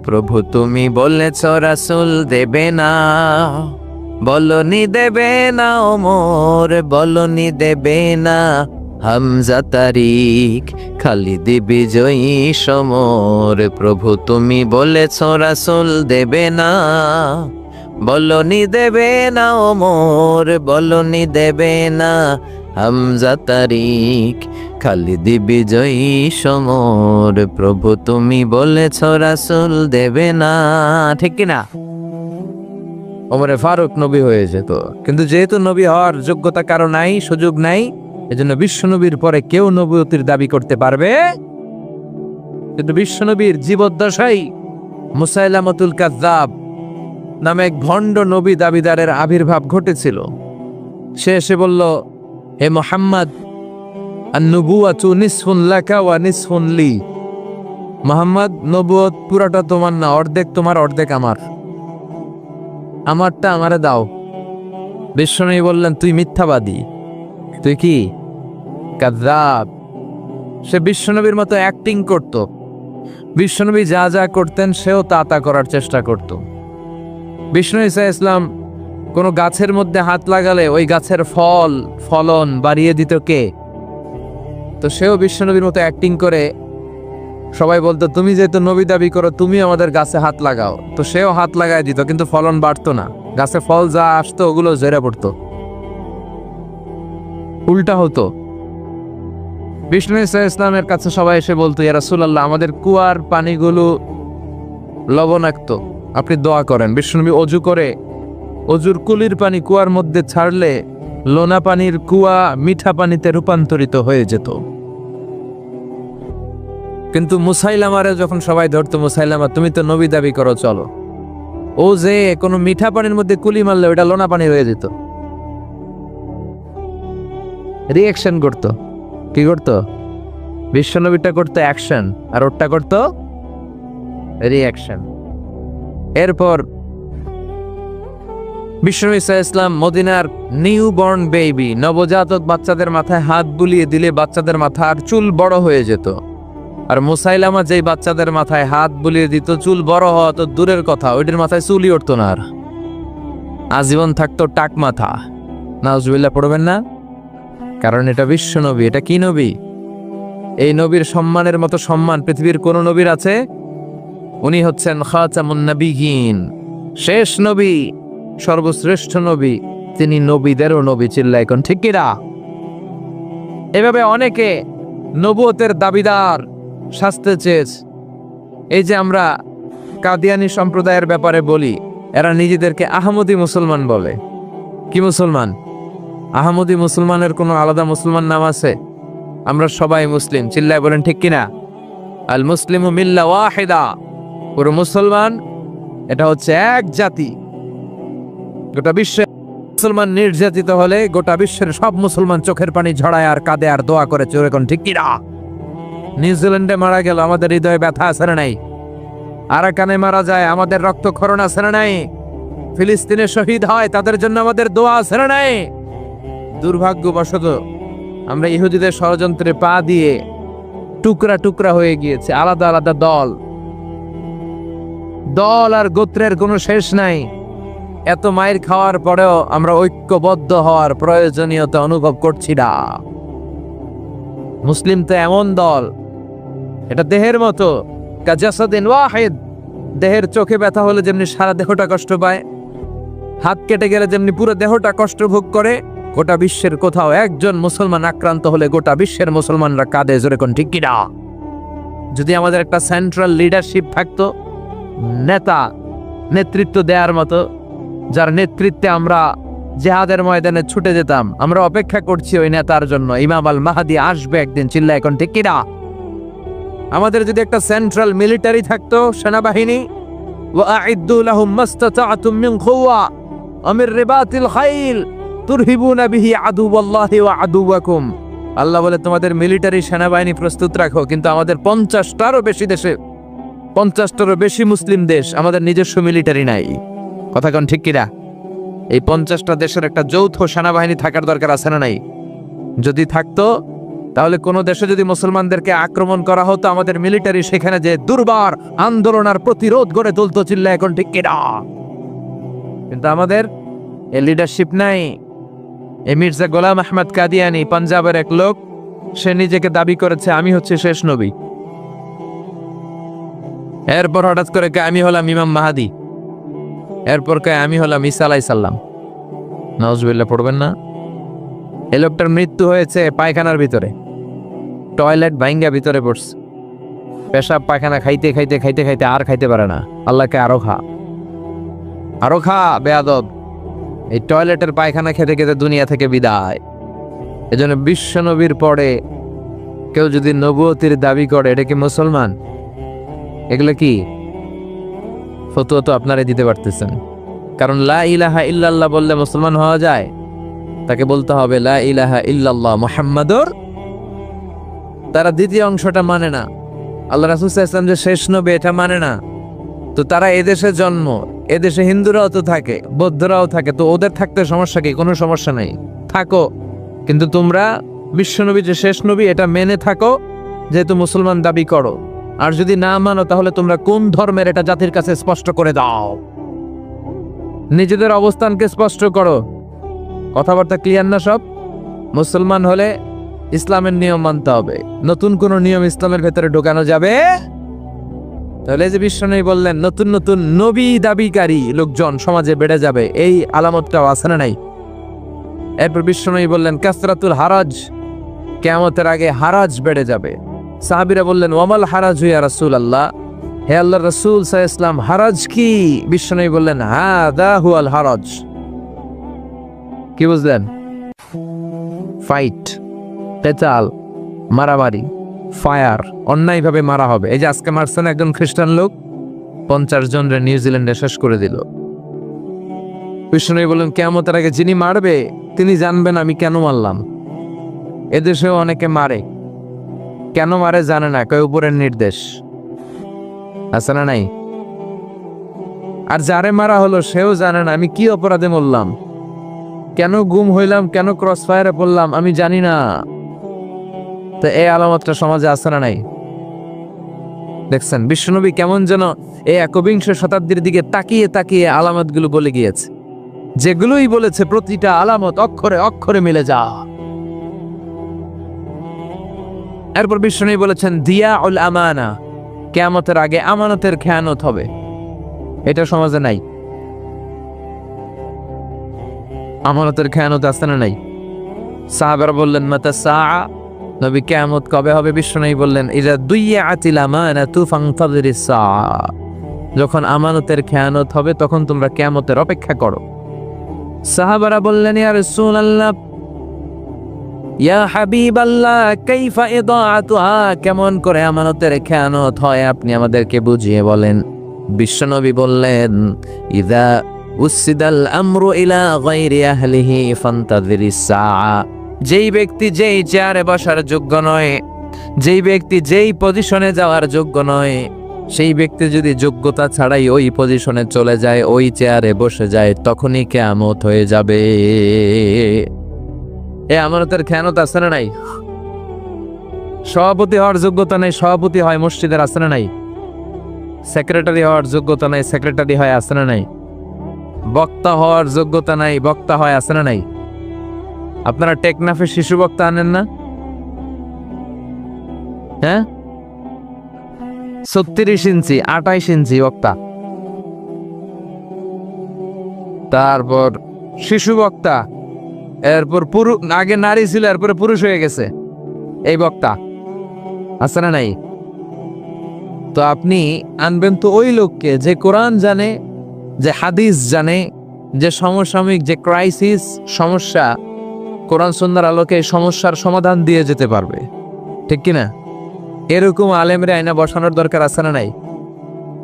প্রভু তুমি বলেছ রাসূল দেবে না, বলনি দেবে না, ওমর বলনি দেবে না, হামজা তারিক খালিদ বিজয়ী সমর। প্রভু তুমি বলেছ রাসূল দেবে না, বলনি দেবে না, ওমর বলনি দেবে না, হামজা তারিক খালিদ বিজয়ী সমর। প্রভু তুমি বলেছ রাসূল দেবে না, ঠিক কিনা? ওমরে ফারুক নবী হয়ে যেত, কিন্তু যেহেতু নবী হওয়ার যোগ্যতা কারো নাই, সুযোগ নাই, এজন্য বিশ্বনবীর পরে কেউ নবুয়তির দাবি করতে পারবে। কিন্তু বিশ্বনবীর জীবদ্দশায় মুসাইলামাতুল কাযযাব নামে এক ভণ্ড নবী দাবিদারের আবির্ভাব ঘটেছিল। সে এসে বলল, হে মুহাম্মদ, আন-নুবুওয়াতু নিসফুন লাকা ওয়া নিসফুন লি। মুহাম্মদ, নবুয়ত পুরাটা তোমার না, অর্ধেক তোমার অর্ধেক আমার, আমারটা আমারে দাও। বিশ্বনবী বললেন, তুই মিথ্যাবাদী, তুই কি কাযযাব। সে বিশ্বনবীর মতো অ্যাক্টিং করত, বিশ্বনবী যা যা করতেন সেও তা করার চেষ্টা করত। বিষ্ণু ঈসা ইসলাম কোনো গাছের মধ্যে হাত লাগালে ওই গাছের ফলন বাড়িয়ে দিত কে? তো সেও বিশ্বনবীর মতো অ্যাক্টিং করে, সবাই বলতো তুমি যেহেতু নবী দাবি করো তুমি আমাদের গাছে হাত লাগাও, তো সেও হাত লাগাই দিত, কিন্তু ফলন বাড়তো না, গাছে ফল যা আসতো ওগুলো ঝরে পড়তো, উল্টা হতো। বিষ্ণু ঈসা ইসলামের কাছে সবাই এসে বলতো, ইয়া রাসূলুল্লাহ, আমাদের কুয়ার পানিগুলো লবণাক্ত, আপনি দোয়া করেন। বিষ্ণুনবী অজু করে অজুর কুলির পানি কুয়ার মধ্যে ছাড়লে লোনা পানির কুয়া মিঠা পানিতে রূপান্তরিত হয়ে যেত। কিন্তু মুসাইলামারে যখন সবাই ধরতো, মুসাইলামা তুমি তো নবী দাবি করো, চলো, ও যে কোনো মিঠা পানির মধ্যে কুলি মারলে ওটা লোনা পানি হয়ে যেত। রিঅ্যাকশন করতো। কি করতো? বিশ্বনবীটা করতো অ্যাকশন, আর ওরটা করতো রিঅ্যাকশন। এরপর বিষ্ণু ঈসা ইসলাম মদিনার নিউ বর্ন বেবি, নবজাতক বাচ্চাদের মাথায় হাত বুলিয়ে দিলে বাচ্চাদের মাথার চুল বড় হয়ে যেত। আর মুসাইলামা যেই বাচ্চাদের মাথায় হাত বুলিয়ে দিত, চুল বড় হওয়া তো দূরের কথা, ওইটার মাথায় চুলই উঠতো না, আর আজীবন থাকতো টাক মাথা। নাউজুবিল্লাহ পড়বেন না? কারণ এটা বিশ্ব নবী। এটা কি নবী? এই নবীর সম্মানের মতো সম্মান পৃথিবীর কোন নবীর আছে? উনি হচ্ছেন খাতামুন নাবিয়্যিন, শেষ নবী, সর্বশ্রেষ্ঠ নবী, তিনি নবীদেরও নবী। চিল্লা এখন ঠিক কিনা? এভাবে অনেকে নবুয়তের দাবিদার সাজতে চেয়েছে। এই যে আমরা কাদিয়ানী সম্প্রদায়ের ব্যাপারে বলি, এরা নিজেদেরকে আহমদী মুসলমান বলে। কি মুসলমান? আহমদী মুসলমানের কোনো আলাদা মুসলমান নাম আছে? আমরা সবাই মুসলিম, চিল্লায় বলেন ঠিক কিনা? আল মুসলিমু মিল্লা ওয়াহিদা, পুরো মুসলমান এটা হচ্ছে এক জাতি। গোটা বিশ্বে মুসলমান নির্যাতিত হলে গোটা বিশ্বের সব মুসলমান চোখের পানি ঝরায় আর কাঁদে আর দোয়া করে, চোরে কোন ঠিক কিনা? নিউজিল্যান্ডে মারা গেল, আমাদের হৃদয়ে ব্যথা আছে না নাই? আরাকানে মারা যায়, আমাদের রক্তক্ষরণ আছে না নাই? ফিলিস্তিনে শহীদ হয়, তাদের জন্য আমাদের দোয়া আছে না নাই? দুর্ভাগ্যবশত আমরা ইহুদিদের ষড়যন্ত্রে পা দিয়ে টুকরা টুকরা হয়ে গিয়েছে, আলাদা আলাদা দল। দল আর গোত্রের কোনো শেষ নাই। এত মায়ের খাওয়ার পরেও আমরা ঐক্যবদ্ধ হওয়ার প্রয়োজনীয়তা অনুভব করছি না। মুসলিম তো এমন দল, এটা দেহের মতো, কাজাসাদিন ওয়াহিদ। দেহের চোখে ব্যথা হলে যেমনি সারা দেহটা কষ্ট পায়, হাত কেটে গেলে যেমনি পুরো দেহটা কষ্ট ভোগ করে, গোটা বিশ্বের কোথাও একজন মুসলমান আক্রান্ত হলে গোটা বিশ্বের মুসলমানরা কাঁদে, জোরে কোন ঠিক কিনা? যদি আমাদের একটা সেন্ট্রাল লিডারশিপ থাকতো, নেতা নেতৃত্ব দেওয়ার মতো, যার নেতৃত্বে আমরা জিহাদের ময়দানে ছুটে যেতাম, আমরা অপেক্ষা করছি ওই নেতার জন্য। ইমাম আল মাহদি আসবে একদিন, চিল্লায় এখন ঠিক কিনা? আমাদের যদি একটা সেন্ট্রাল মিলিটারি থাকতো, সেনাবাহিনী, ওয়াআইদ্দু লাহুম মাসতাতা'তুম মিন কুওয়া ওয়া মির রিবাতিল খাইল তুরহিবুনা বিহি আদুওয়াল্লাহি ওয়া আদুওয়াকুম। আল্লাহ বলে তোমাদের মিলিটারি সেনাবাহিনী প্রস্তুত রাখো, কিন্তু আমাদের 50টারও বেশি দেশে, 50টারও বেশি মুসলিম দেশ, আমাদের নিজস্ব মিলিটারি নাই। কথা কোন ঠিক কিনা? এই 50টা দেশের একটা যৌথ সেনাবাহিনী থাকার দরকার আছে না নাই? যদি থাকতো তাহলে কোন দেশে যদি মুসলমানদেরকে আক্রমণ করা হতো, আমাদের মিলিটারি সেখানে যে দুর্বার আন্দোলন আর প্রতিরোধ গড়ে তুলতো, চিল্লায় এখন ঠিক কিনা? কিন্তু আমাদের এই লিডারশিপ নাই। এই মির্জা গোলাম আহমদ কাদিয়ানি, পাঞ্জাবের এক লোক, সে নিজেকে দাবি করেছে আমি হচ্ছে শেষ নবী। এরপর হঠাৎ করে আমি হলাম ইমাম মাহাদি, এরপর আমি হলাম ঈসা আলাইহিস সালাম। নাউজুবিল্লাহ পড়বেন না? এই লোকটার মৃত্যু হয়েছে পায়খানার ভিতরে, টয়লেট ভাঙ্গা ভিতরে পড়ছে, পেশাব পায়খানা খাইতে খাইতে খাইতে খাইতে আর খাইতে পারে না। আল্লাহকে আরো খা, আরো খা বেয়াদব। এই টয়লেটের পায়খানা খেতে খেতে দুনিয়া থেকে বিদায়। এজন্য বিশ্ব নবীর পরে কেউ যদি নবুয়তির দাবি করে, এটা কি মুসলমান? এগুলো কি ফতোয়া তো আপনারাই দিতে পারতেছেন। কারণ লা ইলাহা ইল্লাল্লাহ বললে মুসলমান হওয়া যায়? তাকে বলতে হবে লা ইলাহা ইল্লাল্লাহ মুহাম্মাদুর। তারা দ্বিতীয় অংশটা মানে না, আল্লাহ রাসূল সাল্লাল্লাহু আলাইহি ওয়াসাল্লাম যে শেষ নবী এটা মানে না। তো তারা এদেশে জন্ম, এদেশে হিন্দুরাও তো থাকে, বৌদ্ধরাও থাকে, তো ওদের থাকতে সমস্যা কি? কোনো সমস্যা নেই, থাকো, কিন্তু তোমরা বিশ্বনবী যে শেষ নবী এটা মেনে থাকো, যেহেতু মুসলমান দাবি করো। আর যদি না মানো তাহলে তোমরা কোন ধর্মের এটা জাতির কাছে স্পষ্ট করে দাও, নিজেদের অবস্থানকে স্পষ্ট করো। কথাবার্তা ক্লিয়ার না সব? মুসলমান হলে ইসলামের নিয়ম মানতে হবে, নতুন কোন নিয়ম ইসলামের ভেতরে ঢোকানো যাবে? তাহলে যে বিশ্বনবী বললেন নতুন নতুন নবী দাবিকারী লোকজন সমাজে বেড়ে যাবে, এই আলামতটাও আছে না নাই? এরপর বিশ্বনবী বললেন কাসরাতুল হারাজ, কিয়ামতের আগে হারাজ বেড়ে যাবে। সাহাবীরা বললেন ওয়ামাল হারাজ ইয়া রাসূলুল্লাহ, হে আল্লাহর রাসূল সাল্লাল্লাহু আলাইহি ওয়াসাল্লাম হারাজ কি? বিশ্বনবী বললেন হাদা হুয়াল হারাজ। কি বুঝলেন? ফাইট, পেতাল, মারামারি, ফায়ার, অন্যায়ভাবে মারা হবে। এই যে আজকে মারছেন একজন খ্রিস্টান লোক, 50 জনরে নিউজিল্যান্ডে শেষ করে দিল। বিষ্ণু বললেন কিয়ামতের আগে যিনি মারবে তিনি জানবেন আমি কেন মারলাম। এদেশেও অনেকে মারে, কেন মারে জানে না, কয় উপরের নির্দেশ আছে না নাই? আর যারে মারা হলো সেও জানে না আমি কি অপরাধে মরলাম, কেন গুম হইলাম, কেন ক্রস ফায়ারে পড়লাম, আমি জানি না। তো এই আলামতটা সমাজে আছে না নাই? দেখছেন বিশ্বনবী কেমন যেন এই 21 শতাব্দীর দিকে তাকিয়ে তাকিয়ে আলামতগুলো বলে গিয়েছে, যেগুলোই বলেছে প্রতিটা আলামত অক্ষরে অক্ষরে মিলে যা। এরপর বিশ্বনবী বলেছেন দিয়াউল আমানা, কিয়ামতের আগে আমানতের খেয়ানত হবে। এটা সমাজে নাই। আমানতের খেয়ানত আছে না নাই? সাহাবারা বললেন মাতা সাআ, নবী কিয়ামত কবে হবে? বিশ্বনবী বললেন ইযা দুইয়াতিল আমানাতু ফানতাযিরিস সাআ, যখন আমানতের খেয়ানত হবে তখন তোমরা কিয়ামতের অপেক্ষা করো। সাহাবারা বললেন, ইয়া রাসূলুল্লাহ, ইয়া হাবিবাল্লাহ, কাইফা ইদাআতুহা, কেমন করে আমানতের খেয়ানত হয় আপনি আমাদেরকে বুঝিয়ে বলেন। বিশ্বনবী বললেন, ইযা উসিদাল আমরু ইলা গায়রি আহলিহি ফান্তাযিরিস সাআ, যেই ব্যক্তি যেই চেয়ারে বসার যোগ্য নয়, যেই ব্যক্তি যেই পজিশনে যাওয়ার যোগ্য নয়, সেই ব্যক্তি যদি যোগ্যতা ছাড়াই ওই পজিশনে চলে যায়, ওই চেয়ারে বসে যায়, তখনই কিয়ামত হয়ে যাবে। এ আমানতের খেয়ানত আছে না নাই? সভাপতি হওয়ার যোগ্যতা নেই, সভাপতি হয় মসজিদের, আছে না নাই? সেক্রেটারি হওয়ার যোগ্যতা নাই, সেক্রেটারি হয়, আছে না নাই? বক্তা হওয়ার যোগ্যতা নাই, বক্তা হয়, আছে না নাই? আপনারা টেকনাফে শিশু বক্তা আনেন না? হ্যাঁ, 36 ইঞ্চি 28 ইঞ্চি বক্তা, তারপর শিশু বক্তা, এরপর আগে নারী ছিল, এরপরে পুরুষ হয়ে গেছে, এই বক্তা, আছে না নাই? তো আপনি আনবেন তো ওই লোককে যে কোরআন জানে, যে হাদিস জানে, যে সমসাময়িক যে ক্রাইসিস সমস্যা, কোরআন সুন্নাহর আলোকে এই সমস্যার সমাধান দিয়ে যেতে পারবে, ঠিক কিনা? এরকম আলেমরে আইনা বসানোর দরকার আছে না নাই?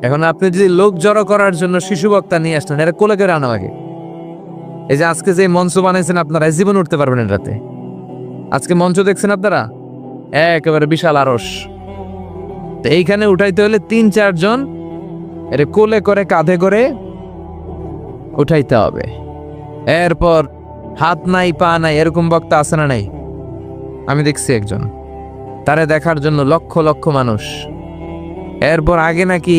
এখন আপনি যদি লোক জড়ো করার জন্য শিশু বক্তা নিয়ে আসলেন, এরা কোলে করে আনা আগে। এই যে আজকে যে মঞ্চ বানাইছেন আপনারা, জীবন উঠতে পারবেন এটাতে। আজকে মঞ্চ দেখছেন আপনারা, একেবারে বিশাল আরস। তো এইখানে উঠাইতে হলে 3-4 জন এর কোলে করে, কাঁধে করে উঠাইতে হবে। এরপর হাত নাই পা নাই এরকম বক্তা আছে না নাই? আমি দেখছি একজন, তারে দেখার জন্য লক্ষ লক্ষ মানুষ। এরপর আগে নাকি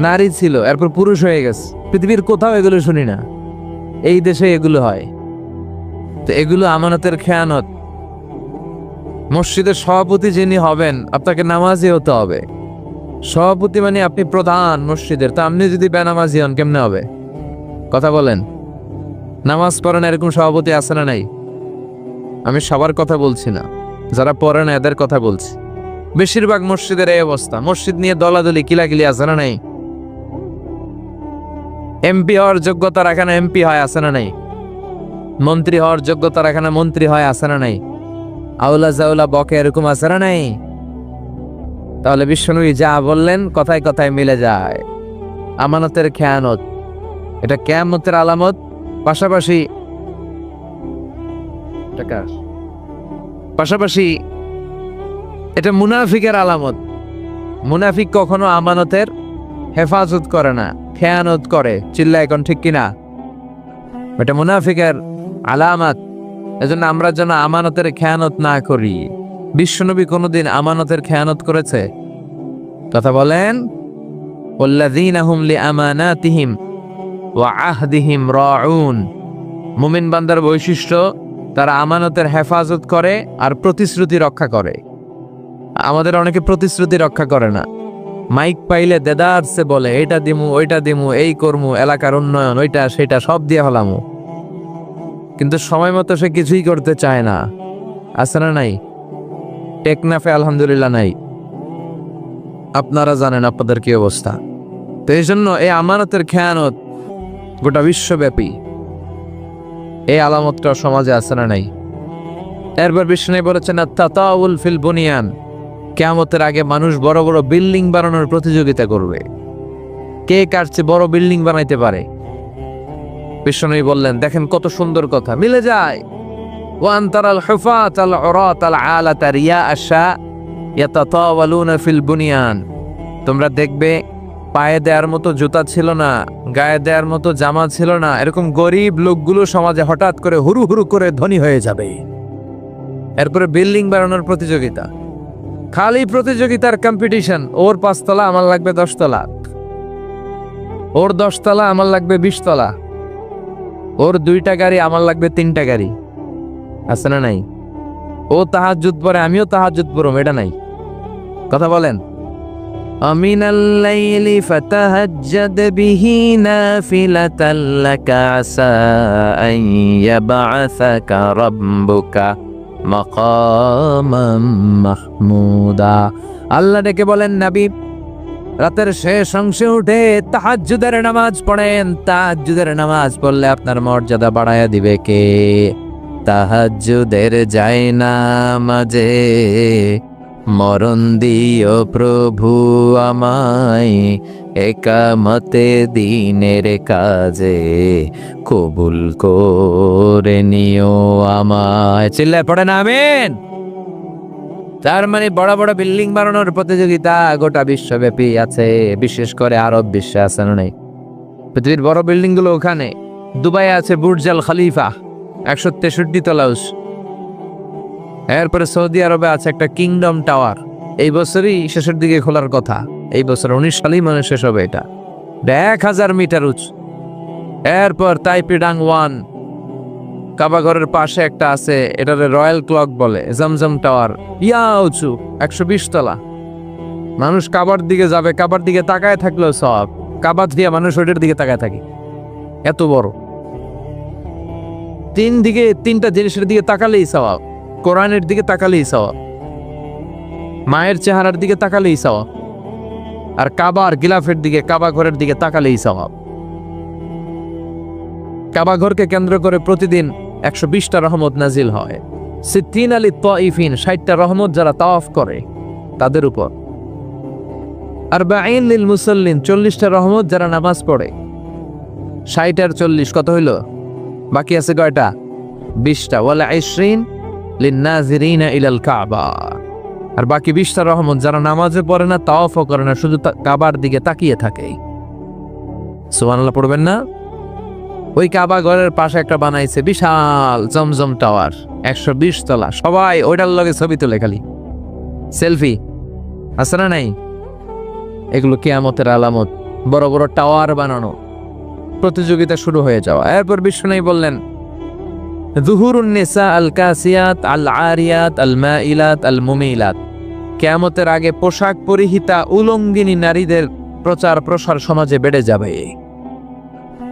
নারী ছিল, এরপর পুরুষ হয়ে গেছে। পৃথিবীর কোথাও এগুলো শুনি না, এই দেশে এগুলো হয়। তো এগুলো আমানতের খেয়ানত। মসজিদের সভাপতি যিনি হবেন, আপনাকে নামাজি হতে হবে। সভাপতি মানে আপনি প্রধান মসজিদের, তো আপনি যদি বেনামাজি হন কেমনে হবে? কথা বলেন। নামাজ পড়েন এরকম সভাপতি আছে না নাই? আমি সবার কথা বলছি না, যারা পড়ে না এদের কথা বলছি। বেশিরভাগ মসজিদের এই অবস্থা। মসজিদ নিয়ে দলাদলি কিলাকিলি আছে না নাই? এমপি হওয়ার যোগ্যতা রাখে না, এমপি হয়, আছে না নাই? মন্ত্রী হওয়ার যোগ্যতা রাখে না, মন্ত্রী হয়, আছে না নাই? আউলা জাউলা বকে, এরকম আছে না নাই? তাহলে বিশ্বনবী যা বললেন কথায় কথায় মিলে যায়। আমানতের খেয়ানত এটা কিয়ামতের আলামত। পাশাপাশি এটা মুনাফিকের আলামত। মুনাফিক কখনো আমানতের হেফাজত করে না, খেয়ানত করে। চিল্লা এখন ঠিক কিনা? এটা মুনাফিকের আলামত। এজন্য আমরা যেন আমানতের খেয়ানত না করি। বিশ্বনবী কোনদিন আমানতের খেয়ানত করেছে? কথা বলেন। ওয়াল্লাযীনা হুম লিআমানাতিহিম ওয়া আহদিহিম রাউন। মুমিন বান্দার বৈশিষ্ট্য, তারা আমানতের হেফাজত করে আর প্রতিশ্রুতি রক্ষা করে। আমাদের অনেকে প্রতিশ্রুতি রক্ষা করে না। মাইক পাইলে দেদারসে বলে, এটা দিমু, ওইটা দিমু, এই করমু, এলাকার উন্নয়ন, ওইটা সেটা সব দিয়ে হলামু, কিন্তু সময় মতো সে কিছুই করতে চায় না। আছে না নাই? টেকনাফে আলহামদুলিল্লাহ নাই। আপনারা জানেন আপনাদের কি অবস্থা। তো এই জন্য এই আমানতের খেয়ানত গোটা বিশ্বব্যাপী, এই আলামতটা সমাজে আছে না নাই? এরপর বিষ্ণু বলেছেন তাতাউল ফিল বুনিয়ান, কিয়ামতের আগে মানুষ বড় বড় বিল্ডিং বানানোর প্রতিযোগিতা করবে, কে কার চেয়ে বড় বিল্ডিং বানাইতে পারে। বিষ্ণু বললেন, দেখেন কত সুন্দর কথা, মিলে যায়। ওয়ান তারাল হুফাত আল উরাত আল আলাতা রিয়া আশা ইয়াতাতাওয়ালুনা ফিল বুনিয়ান, তোমরা দেখবে পায়ে দেওয়ার মতো জুতা ছিল না, গায়ে দেওয়ার মতো জামা ছিল না, এরকম গরিব লোকগুলো সমাজে হঠাৎ করে হুরু হুরু করে ধনী হয়ে যাবে। এরপরে বিল্ডিং বানানোর প্রতিযোগিতা, খালি প্রতিযোগিতার কম্পিটিশন। ওর 5 তলা, আমার লাগবে 10 তলা। ওর 10 তলা, আমার লাগবে 20 তলা। ওর 2টা গাড়ি, আমার লাগবে 3টা গাড়ি। আছে না নাই? ও তাহাজ্জুদ পড়ে, আমিও তাহাজ্জুদ পড়ব, এটা নাই? কথা বলেন। আমিনাল লাইলি ফাতাহাজ্জাদ বিহি নাফিলাতাল লাকা আসা আন ইয়াবআসাকা রাব্বুকা মাকামাম মাহমুদা। আল্লাহ ডেকে বলেন, নবী রাতের শেষ অংশে উঠে তাহাজ্জুদের নামাজ পড়েন। তাহাজ্জুদের নামাজ পড়লে আপনার মর্যাদা বাড়ায়া দিবে কে? তাহাজ্জুদের জায়নামাজে মরণ দিও প্রভু আমায়, একামতে দিনের কাজে কবুল করে নিও আমায়। চিল্লায় পড়েন আমিন। তার মানে বড় বড় বিল্ডিং বানানোর প্রতিযোগিতা গোটা বিশ্বব্যাপী আছে, বিশেষ করে আরব বিশ্বে আছে না নাই? পৃথিবীর বড় বিল্ডিং গুলো ওখানে। দুবাই আছে বুর্জ আল খলিফা, 163 তলা উঁচু। এরপরে সৌদি আরবে আছে একটা কিংডম টাওয়ার, এই বছরই শেষের দিকে খোলার কথা। এই বছর 19 সালেই মানে শেষ হবে। এটা 1000 মিটার উঁচু। এরপর তাইপিডাং 1 কাবাঘরের পাশে একটা আছে, এটারে রয়্যাল ক্লক বলে। জমজম টাওয়ার ইয়া উঁচু, 120 তলা। মানুষ কাবার দিকে যাবে, কাবার দিকে তাকায় থাকলেও সব। কাবা দিয়ে মানুষ ওইটার দিকে তাকায় থাকে, এত বড়। তিনটা জিনিসের দিকে তাকালেই সওয়াব। কোরআনের দিকে তাকালেই সওয়াব, মায়ের চেহারার দিকে তাকালেই সওয়াব, আর কাবার গিলাফের দিকে, কাবা ঘরের দিকে তাকালেই সওয়াব। কাবা ঘরকে কেন্দ্র করে প্রতিদিন 120টা রহমত নাজিল হয়। সিদ্দিন আলী তাইফিন, 60টা রহমত যারা তাওয়াফ করে তাদের উপর। আর বাঈন লিল মুসাল্লিন, 40টা রহমত যারা নামাজ পড়ে। 60 আর 40 কত হইল? বাকি আছে কয়টা? 20টা। ওয়ালা 20 লিন্নাজিরিনা ইলাল কাবা। আর বাকি 20টা রহমত যারা নামাজে পড়ে না, তাওয়াফও করে না, শুধু কাবার দিকে তাকিয়ে থাকে। সুবহানাল্লাহ পড়বেন না? ওই কাবা ঘরের পাশে একটা বানাইছে বিশাল জমজম টাওয়ার, 120 তলা। সবাই ওইটার লগে ছবি তোলে, খালি সেলফি। আছে না নাই? এগুলো কিয়ামতের আলামত। বড় বড় টাওয়ার বানানো, প্রতিযোগিতা শুরু হয়ে যাওয়া। এরপর বিষ্ণু বললেন, যুহুরুন নিসা আল কাসিয়াত আল আরিয়াত আল মাইলাত আল মুমিলাত। কিয়ামতের আগে পোশাক পরিহিতা উলঙ্গিনী নারীদের প্রচার প্রসার সমাজে বেড়ে যাবে।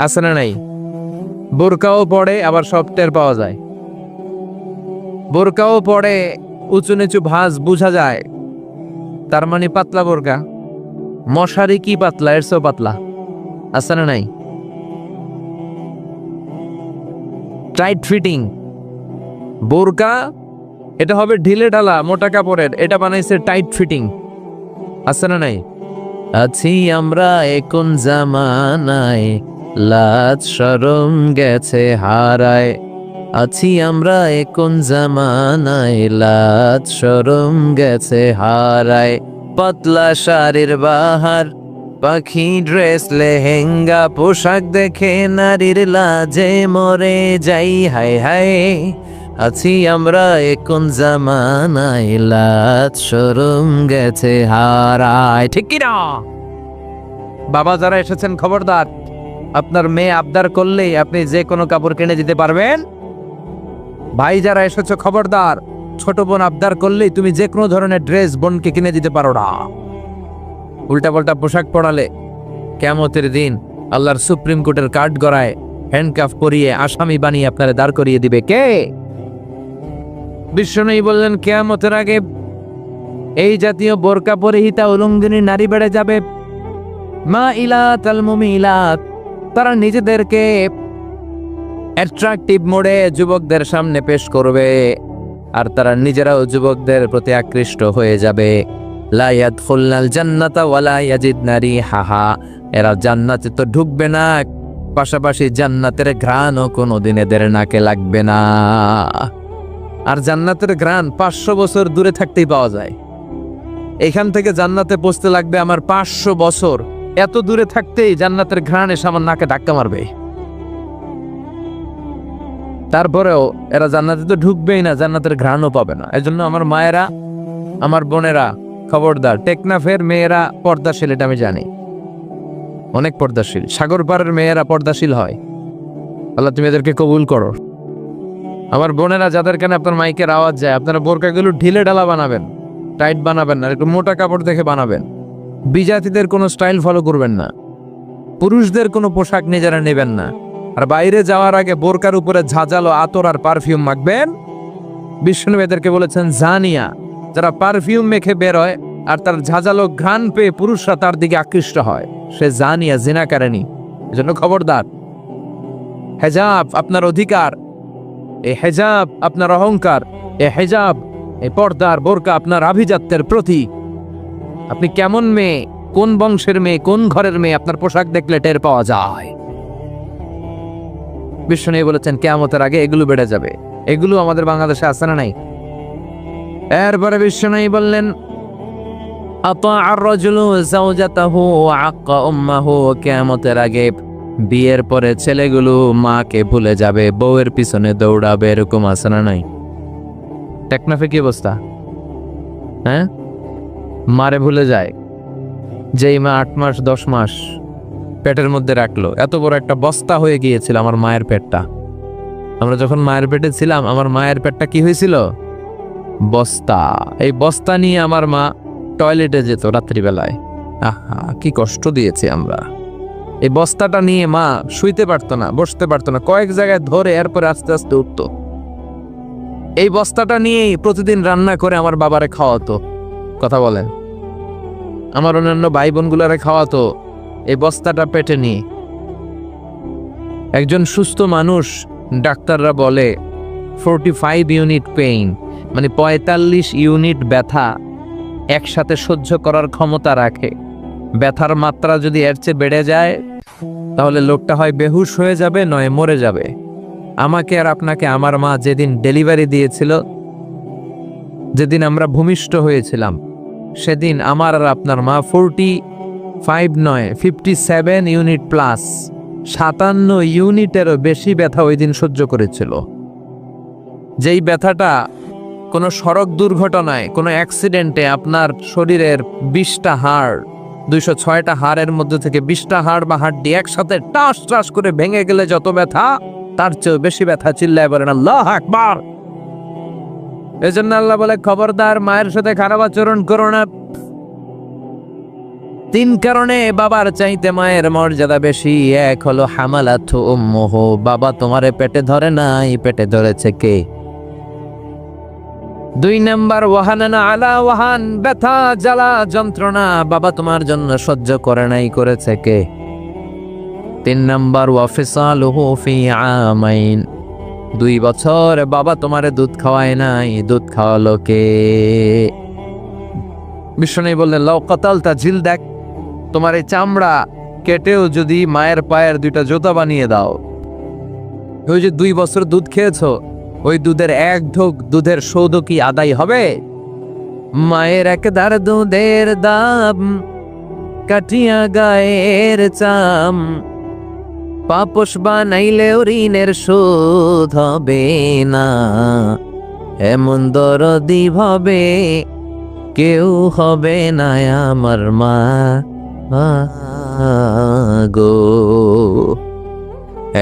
আছে না নাই? বোরকাও পড়ে, আবার সব টের পাওয়া যায়। বোরকাও পড়ে, উঁচু নিচু ভাঁজ বুঝা যায়, তার মানে পাতলা বোরকা। মশারি কি পাতলা, এর চেয়েও পাতলা। আছে না নাই? টাইট ফিটিং বোরকা, এটা হবে ঢিলে ঢালা মোটা কাপড়ের, এটা বানাইছে টাইট ফিটিং। আছে না নাই? আছি আমরা এখন জামানায়, লাজ শরম গেছে হারায়। আছি আমরা এখন জামানায়, লাজ শরম গেছে হারায়। পাতলা শাড়ির বাহার, পাখি ড্রেস লেহেঙ্গা, পোশাক দেখে নারীর লাজে মরে যাই হায় হায়। আছি আমরা এখন জামানায়, লাজ শরম গেছে হারায়। ঠিক কিনা? বাবা যারা এসেছেন খবরদার, আপনার মেয়ে আবদার করলেই আপনি যে কোনো কাপড় কিনে দিতে পারবেন। ভাই যারা এসেছো খবরদার, ছোট বোন আবদার করলেই তুমি যে কোনো ধরনের ড্রেস বোনকে কিনে দিতে পারো না। উল্টা পাল্টা পোশাক পরালে কিয়ামতের দিন আল্লাহর সুপ্রিম কোর্টের কাঠ গড়ায় হ্যান্ডকাফ পরিয়ে আসামি বানিয়ে আপনারা দাঁড় করিয়ে দিবে কে? বিষ্ণু বললেন, কিয়ামতের আগে এই জাতীয় বোরকা পরিহিতা উলঙ্গিনী নারী বেড়ে যাবে। মাইলাত আল মুমিলাত, তারা নিজেদেরকে অ্যাট্রাকটিভ মোডে যুবকদের সামনে পেশ করবে, আর তারা নিজেরাও যুবকদের প্রতি আকৃষ্ট হয়ে যাবে। লা ইয়াদখুলনাল জান্নাতা ওয়ালা ইয়াজিদনা রিহাহা, এরা জান্নাতে তো ঢুকবে না, পাশাপাশি জান্নাতের ঘ্রাণও কোনোদিন এদের নাকে লাগবে না। আর জান্নাতের ঘ্রাণ 500 বছর দূরে থাকতেই পাওয়া যায়। এখান থেকে জান্নাতে পৌঁছতে লাগবে আমার 500 বছর। এত দূরে থাকতেই জান্নাতের ঘ্রাণ এসে আমার নাকে ধাক্কা মারবে। তারপরেও এরা জান্নাতে তো ঢুকবেই না, জান্নাতের ঘ্রাণও পাবে না। এজন্য আমার মায়েরা, আমার বোনেরা খবরদার, টেকনাফের মেয়েরা পর্দাশীল, এটা আমি জানি, অনেক পর্দাশীল। সাগর পাড়ের মেয়েরা পর্দাশীল হয়। আল্লাহ তুমি এদেরকে কবুল করো। আমার বোনেরা যাদের কানে আপনার মাইকের আওয়াজ যায়, আপনারা বোরকাগুলো ঢিলে ঢালা বানাবেন, টাইট বানাবেন না, একটু মোটা কাপড় দেখে বানাবেন। বিজাতিদের কোনো স্টাইল ফলো করবেন না, পুরুষদের কোনো পোশাক নিজেরা নেবেন না। আর বাইরে যাওয়ার আগে বোরকার উপরে ঝাঁঝালো আতর আর পারফিউম মাখবেন। বিষ্ণু এদেরকে বলেছেন জানিয়া, যারা পারফিউম মেখে বের হয় আর তার ঝাঁঝালো ঘ্রাণ পেয়ে পুরুষরা তার দিকে আকৃষ্ট হয়, সে জানিয়া জিনা করেনি। এজন্য খবরদার, হেজাব আপনার অধিকার, এই হেজাব আপনার অহংকার, এই হেজাব, এই পর্দার বোরকা আপনার আভিজাত্যের প্রতীক। আপনি কেমন মেয়ে, কোন বংশের মেয়ে, কোন ঘরের মেয়ে, আপনার পোশাক দেখলে টের পাওয়া যায়। বিশ্বনবী বলেছেন কিয়ামতের আগে এগুলো বেড়ে যাবে। এগুলো আমাদের বাংলাদেশে আছে না নাই? এরপরে বিশ্বনবী বললেন আতাআর রাজুলু যাওজাতাহু ওয়া আক্কা উম্মাহু, কিয়ামতের আগে বিয়ের পরে ছেলেগুলো মাকে ভুলে যাবে, বউয়ের পিছনে দৌড়াবে, এরকম আছে না নাই? টেকনাফে কি অবস্থা? হ্যাঁ, মারে ভুলে যায়। যেই মা 8 মাস 10 মাস পেটের মধ্যে রাখলো, এত বড় একটা বস্তা হয়ে গিয়েছিল আমার মায়ের পেটটা। আমরা যখন মায়ের পেটে ছিলাম, আমার মায়ের পেটটা কি হয়েছিল? বস্তা। এই বস্তা নিয়ে আমার মা টয়লেটে যেত রাত্রিবেলায়। আহা, কি কষ্ট দিয়েছি আমরা। এই বস্তাটা নিয়ে মা শুইতে পারতো না, বসতে পারতো না, কয়েক জায়গায় ধরে এরপরে আস্তে আস্তে উঠতো। এই বস্তাটা নিয়েই প্রতিদিন রান্না করে আমার বাবারে খাওয়াতো। কথা বলেন, আমার অন্যান্য ভাই বোনগুলারে খাওয়াতো এই বস্তাটা পেটে নিয়ে। একজন সুস্থ মানুষ, ডাক্তাররা বলে 45 ইউনিট পেইন, মানে 45 ইউনিট ব্যথা একসাথে সহ্য করার ক্ষমতা রাখে। ব্যথার মাত্রা যদি এর চেয়ে বেড়ে যায় তাহলে লোকটা হয় বেহুশ হয়ে যাবে, নয় মরে যাবে। আমাকে আর আপনাকে আমার মা যেদিন ডেলিভারি দিয়েছিল, যেদিন আমরা ভূমিষ্ঠ হয়েছিলাম, সেদিন আমার আর আপনার মা 45 নয় 57 ইউনিট প্লাস 57 ইউনিটেরও বেশি ব্যথা ওই দিন সহ্য করেছিল। যেই ব্যথাটা কোনো সড়ক দুর্ঘটনায়, কোনো অ্যাক্সিডেন্টে আপনার শরীরের 20টা হাড়, 206টা হাড়ের মধ্যে থেকে 20টা হাড় বা হাড্ডি একসাথে টাস টাস করে ভেঙে গেলে যত ব্যথা, তার চেয়েও বেশি ব্যথা। চিল্লায় বলেন আল্লাহু আকবার। এজন্য আল্লাহ বলে খবরদার, মায়ের সাথে খারাপ আচরণ করো না। 3 কারণে বাবার চাইতে মায়ের মর্যাদা বেশি। এক হলো হামালাতু উম্মুহু, বাবা তোমারে পেটে ধরে নাই, পেটে ধরেছে কে? 2 নাম্বার ওয়াহানানা আলা ওয়াহান, ব্যথা জ্বালা যন্ত্রণা বাবা তোমার জন্য সহ্য করে নাই, করেছে কে? 3 নাম্বার ওয়াফিসালুহু ফি আমাইন, 2 বছর বাবা তোমারে দুধ খাওয়ায় নাই, দুধ খাওয়ালো কে? বিষ্ণু বললেন লাউ কাতালতা জিলদাক, তোমার এই চামড়া কেটেও যদি মায়ের পায়ের 2টা জুতা বানিয়ে দাও, ওই যে 2 বছর দুধ খেয়েছো, ওই দুধের 1 ঢোক দুধের সৌদ কি আদায় হবে? মায়ের একদার দুধের দাম কাটিয়া গায়ের চাম, পাপস বানাইলেও ঋণের শোধ হবে না, এমন দরদি ভাবে কেউ হবে না আমার মা গো,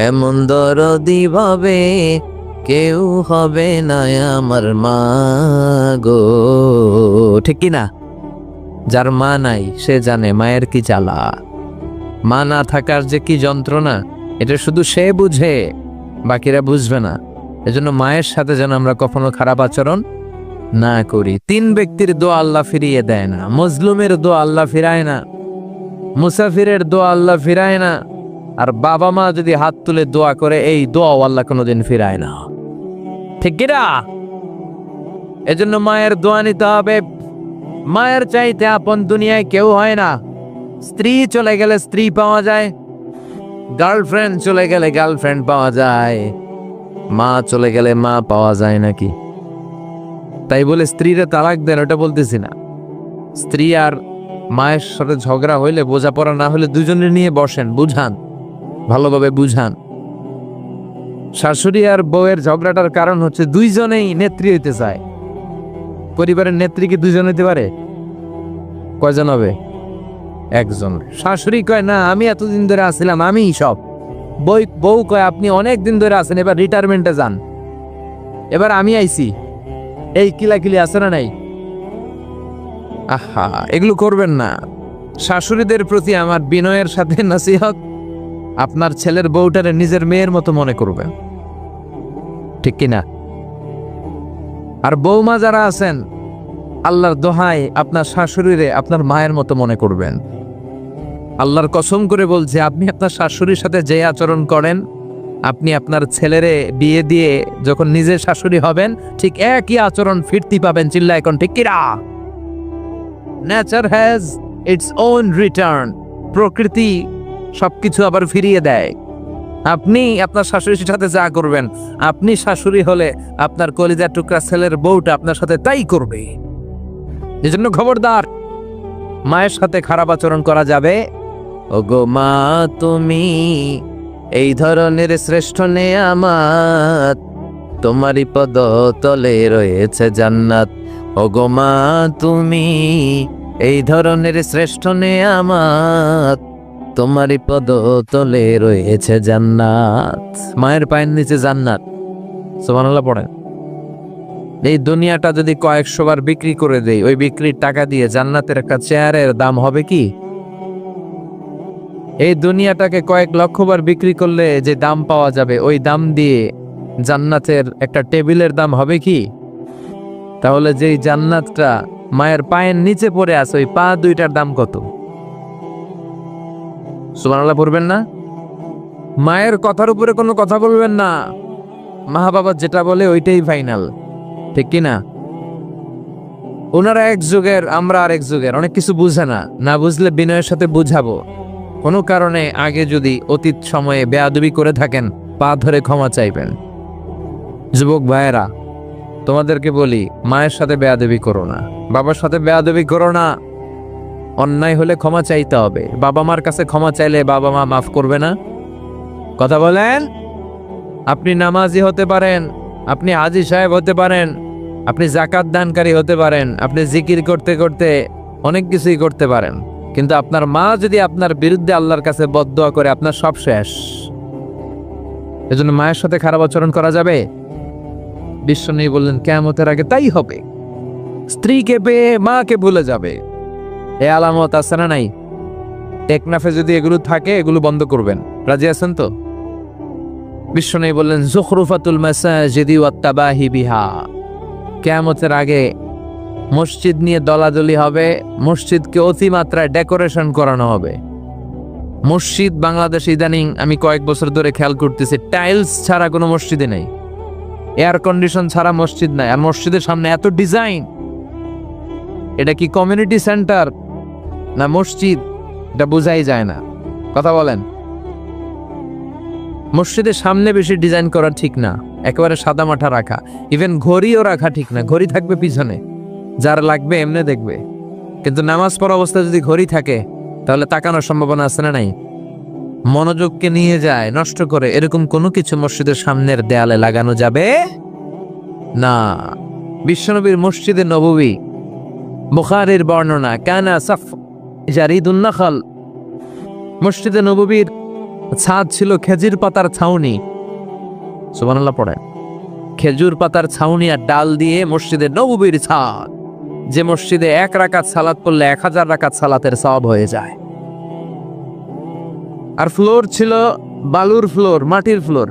এমন দরদি ভাবে কেউ হবে না আমার মা গো। ঠিক কি না? যার মা নাই সে জানে মায়ের কি জ্বালা, মা না থাকার যে কি যন্ত্রণা, এটা শুধু সে বুঝে, বাকিরা বুঝবে না। এজন্য মায়ের সাথে যেন আমরা কখনো খারাপ আচরণ না করি। 3 ব্যক্তির দোয়া আল্লাহ ফিরিয়ে দেয় না। মজলুমের দোয়া আল্লাহ ফিরায় না, মুসাফিরের দোয়া আল্লাহ ফিরায় না, আর বাবা মা যদি হাত তুলে দোয়া করে এই দোয়া আল্লাহ কোনোদিন ফিরায় না। ঠিক কিনা? এজন্য মায়ের দোয়া নিতে হবে। মায়ের চাইতে আপন দুনিয়ায় কেউ হয় না। স্ত্রী চলে গেলে স্ত্রী পাওয়া যায়, গার্লফ্রেন্ড চলে গেলে গার্লফ্রেন্ড পাওয়া যায়, মা চলে গেলে মা পাওয়া যায় নাকি? তাই বলে স্ত্রীরা তালাক দেন ওটা বলতেছি না। স্ত্রী আর মায়ের সাথে ঝগড়া হইলে, বোঝাপড়া না হলে দুজনে নিয়ে বসেন, বুঝান, ভালোভাবে বুঝান। শাশুড়ি আর বউয়ের ঝগড়াটার কারণ হচ্ছে দুইজনেই নেত্রী হইতে চায়। পরিবারের নেত্রী কি 2 জন হইতে পারে? কয়জন হবে? 1 জন। শাশুড়ি কয় না আমি এতদিন ধরে আসছিলাম, আমি সব। বউ কয় আপনি অনেক দিন ধরে আছেন, এবার রিটায়ারমেন্টে যান, এবার আমি আইছি। এই কিলাকিলি আছে না নাই? আহা, এগুলো করবেন না। শাশুড়িদের প্রতি আমার বিনয়ের সাথে নসিহত, আপনার ছেলের বউটারে নিজের মেয়ের মতো মনে করবেন। ঠিক কিনা? আর বৌমা যারা আছেন আল্লাহর দোহাই আপনার শাশুড়িরে আপনার মায়ের মতো মনে করবেন। আল্লাহর কসম করে বলছে, আপনি আপনার শাশুড়ির সাথে যে আচরণ করেন, আপনি আপনার ছেলেরে বিয়ে দিয়ে যখন নিজের শাশুড়ি হবেন ঠিক একই আচরণ ফিরতি পাবেন। চিল্লা এখন ঠিক কিরা? Nature has its own return. প্রকৃতি সবকিছু আবার ফিরিয়ে দেয়। আপনি আপনার শাশুড়ির সাথে যা করবেন, আপনি শাশুড়ি হলে আপনার কলিজার টুকরা ছেলের বউটা আপনার সাথে তাই করবে। এজন্য খবরদার, মায়ের সাথে খারাপ আচরণ করা যাবে। ওগো মা তুমি এই ধরনের শ্রেষ্ঠ নেয়ামত, তোমারই পদ তলে রয়েছে জান্নাত। ওগো মা তুমি এই ধরনের শ্রেষ্ঠ নেয়ামত, তোমারই পদ তলে রয়েছে জান্নাত। মায়ের পায়ের নিচে জান্নাত। সুবহানাল্লাহ পড়েন। এই দুনিয়াটা যদি কয়েকশো বার বিক্রি করে দেই, ওই বিক্রির টাকা দিয়ে জান্নাতের একটা চেয়ারের দাম হবে কি? এই দুনিয়াটাকে কয়েক লক্ষ বার বিক্রি করলে যে দাম পাওয়া যাবে, ওই দাম দিয়ে জান্নাতের একটা টেবিলের দাম হবে কি? তাহলে যেই জান্নাতটা মায়ের পায়ের নিচে পড়ে আছে, ওই পা দুইটার দাম কত? সুবহানাল্লাহ পড়বেন না? মায়ের কথার উপরে কোনো কথা বলবেন না। মা বাবা যেটা বলে ওইটাই ফাইনাল, ঠিক কি না? ওনারা এক যুগের, আমরা আরেক যুগের। অনেক কিছু বুঝে না, না বুঝলে বিনয়ের সাথে বুঝাবো। কোনো কারণে আগে যদি অতীত সময়ে বেয়াদবি করে থাকেন, পা ধরে ক্ষমা চাইবেন। যুবক ভাইয়েরা, তোমাদেরকে বলি, মায়ের সাথে বেয়াদবি করো না, বাবার সাথে বেয়াদবি করো না। অন্যায় হলে ক্ষমা চাইতে হবে। বাবা মার কাছে ক্ষমা চাইলে বাবা মা মাফ করবে না? কথা বলেন। আপনি নামাজি হতে পারেন, আপনি হাজী সাহেব হতে পারেন, আপনি যাকাত দানকারী হতে পারেন, আপনি জিকির করতে করতে অনেক কিছুই করতে পারেন, কিন্তু আপনার মা যদি আপনার বিরুদ্ধে আল্লাহর কাছে বদদোয়া করে, আপনার সব শেষ। এজন্য মায়ের সাথে খারাপ আচরণ করা যাবে? বিশ্বনবী বললেন কিয়ামতের আগে তাই হবে। স্ত্রীকে পেয়ে মাকে ভুলে যাবে। এ আলামত আছে না নাই? টেকনাফে যদি এগুলো থাকে, এগুলো বন্ধ করবেন। রাজি আছেন তো? বিশ্বনবী বললেন যুখরুফাতুল মাসাজিদি ওয়াত তাবাহি বিহা। কিয়ামতের আগে মসজিদ নিয়ে দলাদলি হবে, মসজিদকে অতিমাত্রায় ডেকোরেশন করানো হবে। মসজিদ বাংলাদেশ ইদানিং আমি কয়েক বছর ধরে খেয়াল করতেছি, টাইলস ছাড়া কোনো মসজিদে নেই, এয়ার কন্ডিশন ছাড়া মসজিদ নাই। আর মসজিদের সামনে এত ডিজাইন। এটা কি কমিউনিটি সেন্টার না মসজিদ? এটা বোঝাই যায় না। কথা বলেন। মসজিদের সামনে বেশি ডিজাইন করা ঠিক না, একেবারে সাদা মাঠা রাখা। ইভেন ঘড়িও রাখা ঠিক না, ঘড়ি থাকবে পিছনে, যার লাগবে এমনি দেখবে। কিন্তু নামাজ পড়া অবস্থায় যদি ঘড়ি থাকে, তাহলে তাকানোর সম্ভাবনা আছে না নাই? মনোযোগকে নিয়ে যায়, নষ্ট করে। এরকম কোনো কিছু মসজিদের সামনের দেয়ালে লাগানো যাবে না। বিশ্বনবীর মসজিদে নববী, বুখারীর বর্ণনা, কানা সাফ জারিদুন নাখাল। মসজিদে নববীর ছাদ ছিল খেজুর পাতার ছাউনি। সুবহানাল্লাহ পড়ে। খেজুর পাতার ছাউনি আর ডাল দিয়ে মসজিদে নববীর ছাদ। যে মসজিদে 1 রাকাত সালাত পড়লে 1000 রাকাত সালাতের সওয়াব হয়ে যায়। আর ফ্লোর ছিল বালুর ফ্লোর, মাটির ফ্লোর।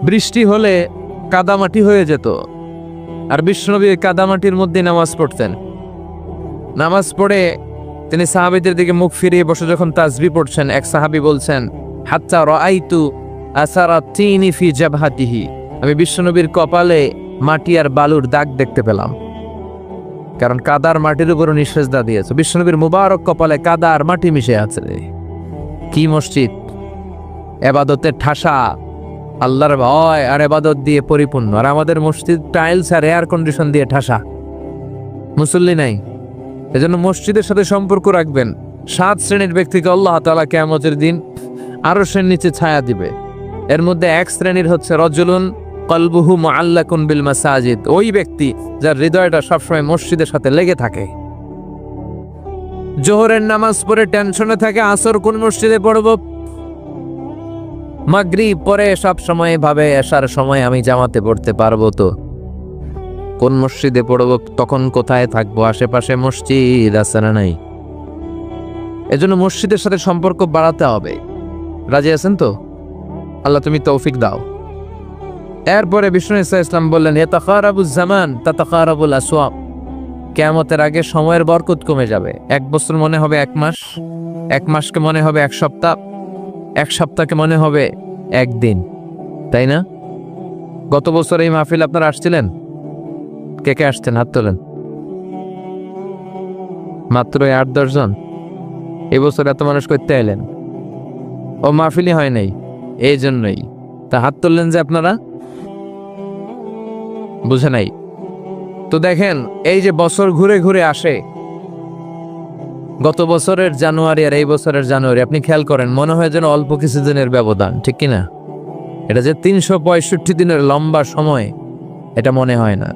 বৃষ্টি হলে কাদামাটি হয়ে যেত। আর বিশ্বনবী কাদামাটির মধ্যে নামাজ পড়তেন। নামাজ পড়ে তিনি সাহাবীদের দিকে মুখ ফিরিয়ে বসে যখন তাসবিহ পড়ছেন, এক সাহাবী বলছেন, হাত্তা রাআইতু আসারাতিনি ফি জাবহাতিহি। আমি বিশ্বনবীর কপালে মাটি আর বালুর দাগ দেখতে পেলাম। কারণ কাদার মাটির উপর নিষেধা দিয়েছে। বিশ্বনবীর মুবারক কপালে কাদা আর মাটি মিশে আছে। কি মসজিদ! ইবাদতের ঠাসা, আল্লাহর ভয় আর ইবাদত দিয়ে পরিপূর্ণ। আর আমাদের মসজিদ টাইলস আর এয়ার কন্ডিশন দিয়ে ঠাসা, মুসল্লি নাই। এজন্য মসজিদের সাথে সম্পর্ক রাখবেন। 7 শ্রেণীর ব্যক্তিকে আল্লাহ তাআলা কিয়ামতের দিন আরশের নিচে ছায়া দিবে। এর মধ্যে 1 শ্রেণীর হচ্ছে রজুলুন কলবুহু মুআল্লাকুন বিল মাসাজিদ। ওই ব্যক্তি যার হৃদয়টা সবসময় মসজিদের সাথে লেগে থাকে। জোহরের নামাজ পড়ে টেনশনে থাকে আসর কোন মসজিদে পড়ব, মাগরিব পরে সব সময় ভাবে এশার সময় আমি জামাতে পড়তে পারবো তো, কোন মসজিদে পড়ব, তখন কোথায় থাকবো, আশেপাশে মসজিদ আছে না নাই? এজন্য মসজিদের সাথে সম্পর্ক বাড়াতে হবে। রাজি আছেন তো? আল্লাহ তুমি তৌফিক দাও। এরপরে বিষ্ণু ইসলাম বললেন ইয়াতাকারাবুজ জামান তাতাকারাবুল আসওয়াব, কিয়ামতের আগে সময়ের বরকত কমে যাবে। 1 বছর মনে হবে 1 মাস, 1 মাসকে মনে হবে 1 সপ্তাহ, 1 সপ্তাহকে মনে হবে 1 দিন, তাই না? গত বছর এই মাহফিল আপনারা আসছিলেন? কে কে আসছেন? হাত তোলেন। মাত্র 8-10 জন। এই বছর এত মানুষ করতে এলেন? ও মাহফিলই হয় নাই, এই জন্যই। তা হাত তুললেন যে আপনারা, বুঝে নাই তো। দেখেন, এই যে বছর ঘুরে ঘুরে আসে, গত বছরের জানুয়ারি আর এই বছরের জানুয়ারি আপনি খেয়াল করেন, মনে হয় যেন অল্প কিছু দিনের ব্যবধান, ঠিক কিনা? এটা যে 365 দিনের লম্বা সময়, এটা মনে হয় না।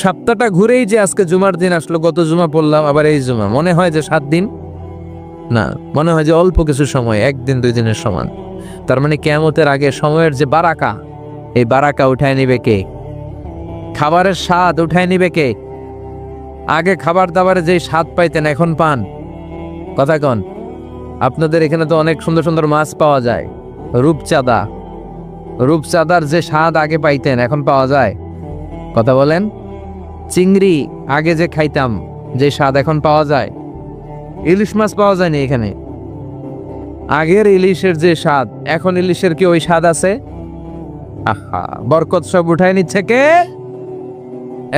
সপ্তাহটা ঘুরেই যে আজকে জুমার দিন আসলো, গত জুমা পড়লাম, আবার এই জুমা, মনে হয় যে 7 দিন না, মনে হয় যে অল্প কিছু সময়, 1 দিন 2 দিনের সমান। তার মানে কিয়ামতের আগে সময়ের যে বারাকা, এই বারাকা উঠায় নিবে কে? খাবারের স্বাদ উঠায় নিবে কে? আগে খাবার দাবারে যেই স্বাদ পাইতেন এখন পান? কথা কন। আপনাদের এখানে তো অনেক সুন্দর সুন্দর মাছ পাওয়া যায়, রূপচাঁদা, রূপচাঁদার যে স্বাদ আগে পাইতেন এখন পাওয়া যায়? কথা বলেন। চিংড়ি আগে যে খাইতাম, যে স্বাদ এখন পাওয়া যায়? ইলিশ মাছ পাওয়া যায়নি এখানে। আগের ইলিশের যে স্বাদ, এখন ইলিশের কি ওই স্বাদ আছে? আহা, বরকত সব উঠায় নিচ্ছে কে?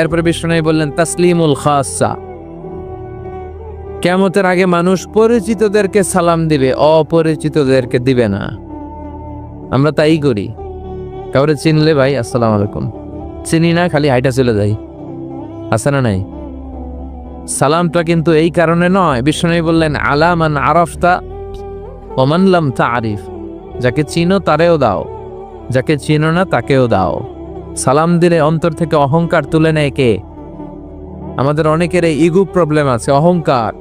এরপরে বিষ্ণু বললেন তাসলিমুল খাসা, কিয়ামতের আগে মানুষ পরিচিতদেরকে সালাম দিবে, অপরিচিতদেরকে দিবে না। আমরা তাই করি। কাউরে চিনলে ভাই আসসালামু আলাইকুম, চিনি না খালি হাইটা চলে যাই, আছে না নাই? সালামটা কিন্তু এই কারণে নয়। বিষ্ণু বললেন আলা মান আরাফতা ওয়া মান লাম তারিফ, যাকে চিনো তারেও দাও, যাকে চিনো না তাকেও দাও। সালাম দিলে অন্তর থেকে অহংকার তুলে নেয় কে? আমাদের অনেকের এই ইগো প্রবলেম আছে, অহংকার,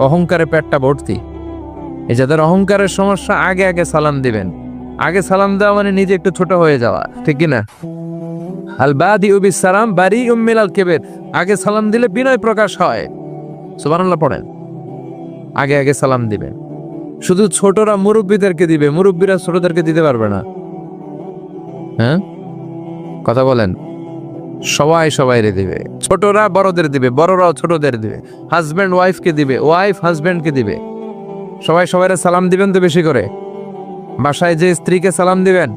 অহংকারে পেটটা ভর্তি। এই যাদের অহংকারের সমস্যা, আগে আগে সালাম দিবেন। আগে সালাম দেওয়া মানে নিজে একটু ছোট হয়ে যাওয়া, ঠিক কিনা? আল বাদিউ বিস সালাম বারিউম মিনাল কিবর, আগে সালাম দিলে বিনয় প্রকাশ হয়। সুবহানাল্লাহ পড়েন। আগে আগে সালাম দিবেন। শুধু ছোটরা মুরব্বীদেরকে দিবে, মুরব্বীরা ছোটদেরকে দিতে পারবে না। হ্যাঁ, কথা বলেন। সবাই সবাইরে দিবে, ছোটরা বড়দের দিবে, বড়রাও ছোটদের দিবে, হাজব্যান্ড ওয়াইফকে দিবে, ওয়াইফ হাজব্যান্ডকে দিবে। সবাই সবাইরে সালাম দিবেন তো বেশি করে। বাসায় যে স্ত্রীকে সালাম দিবেন,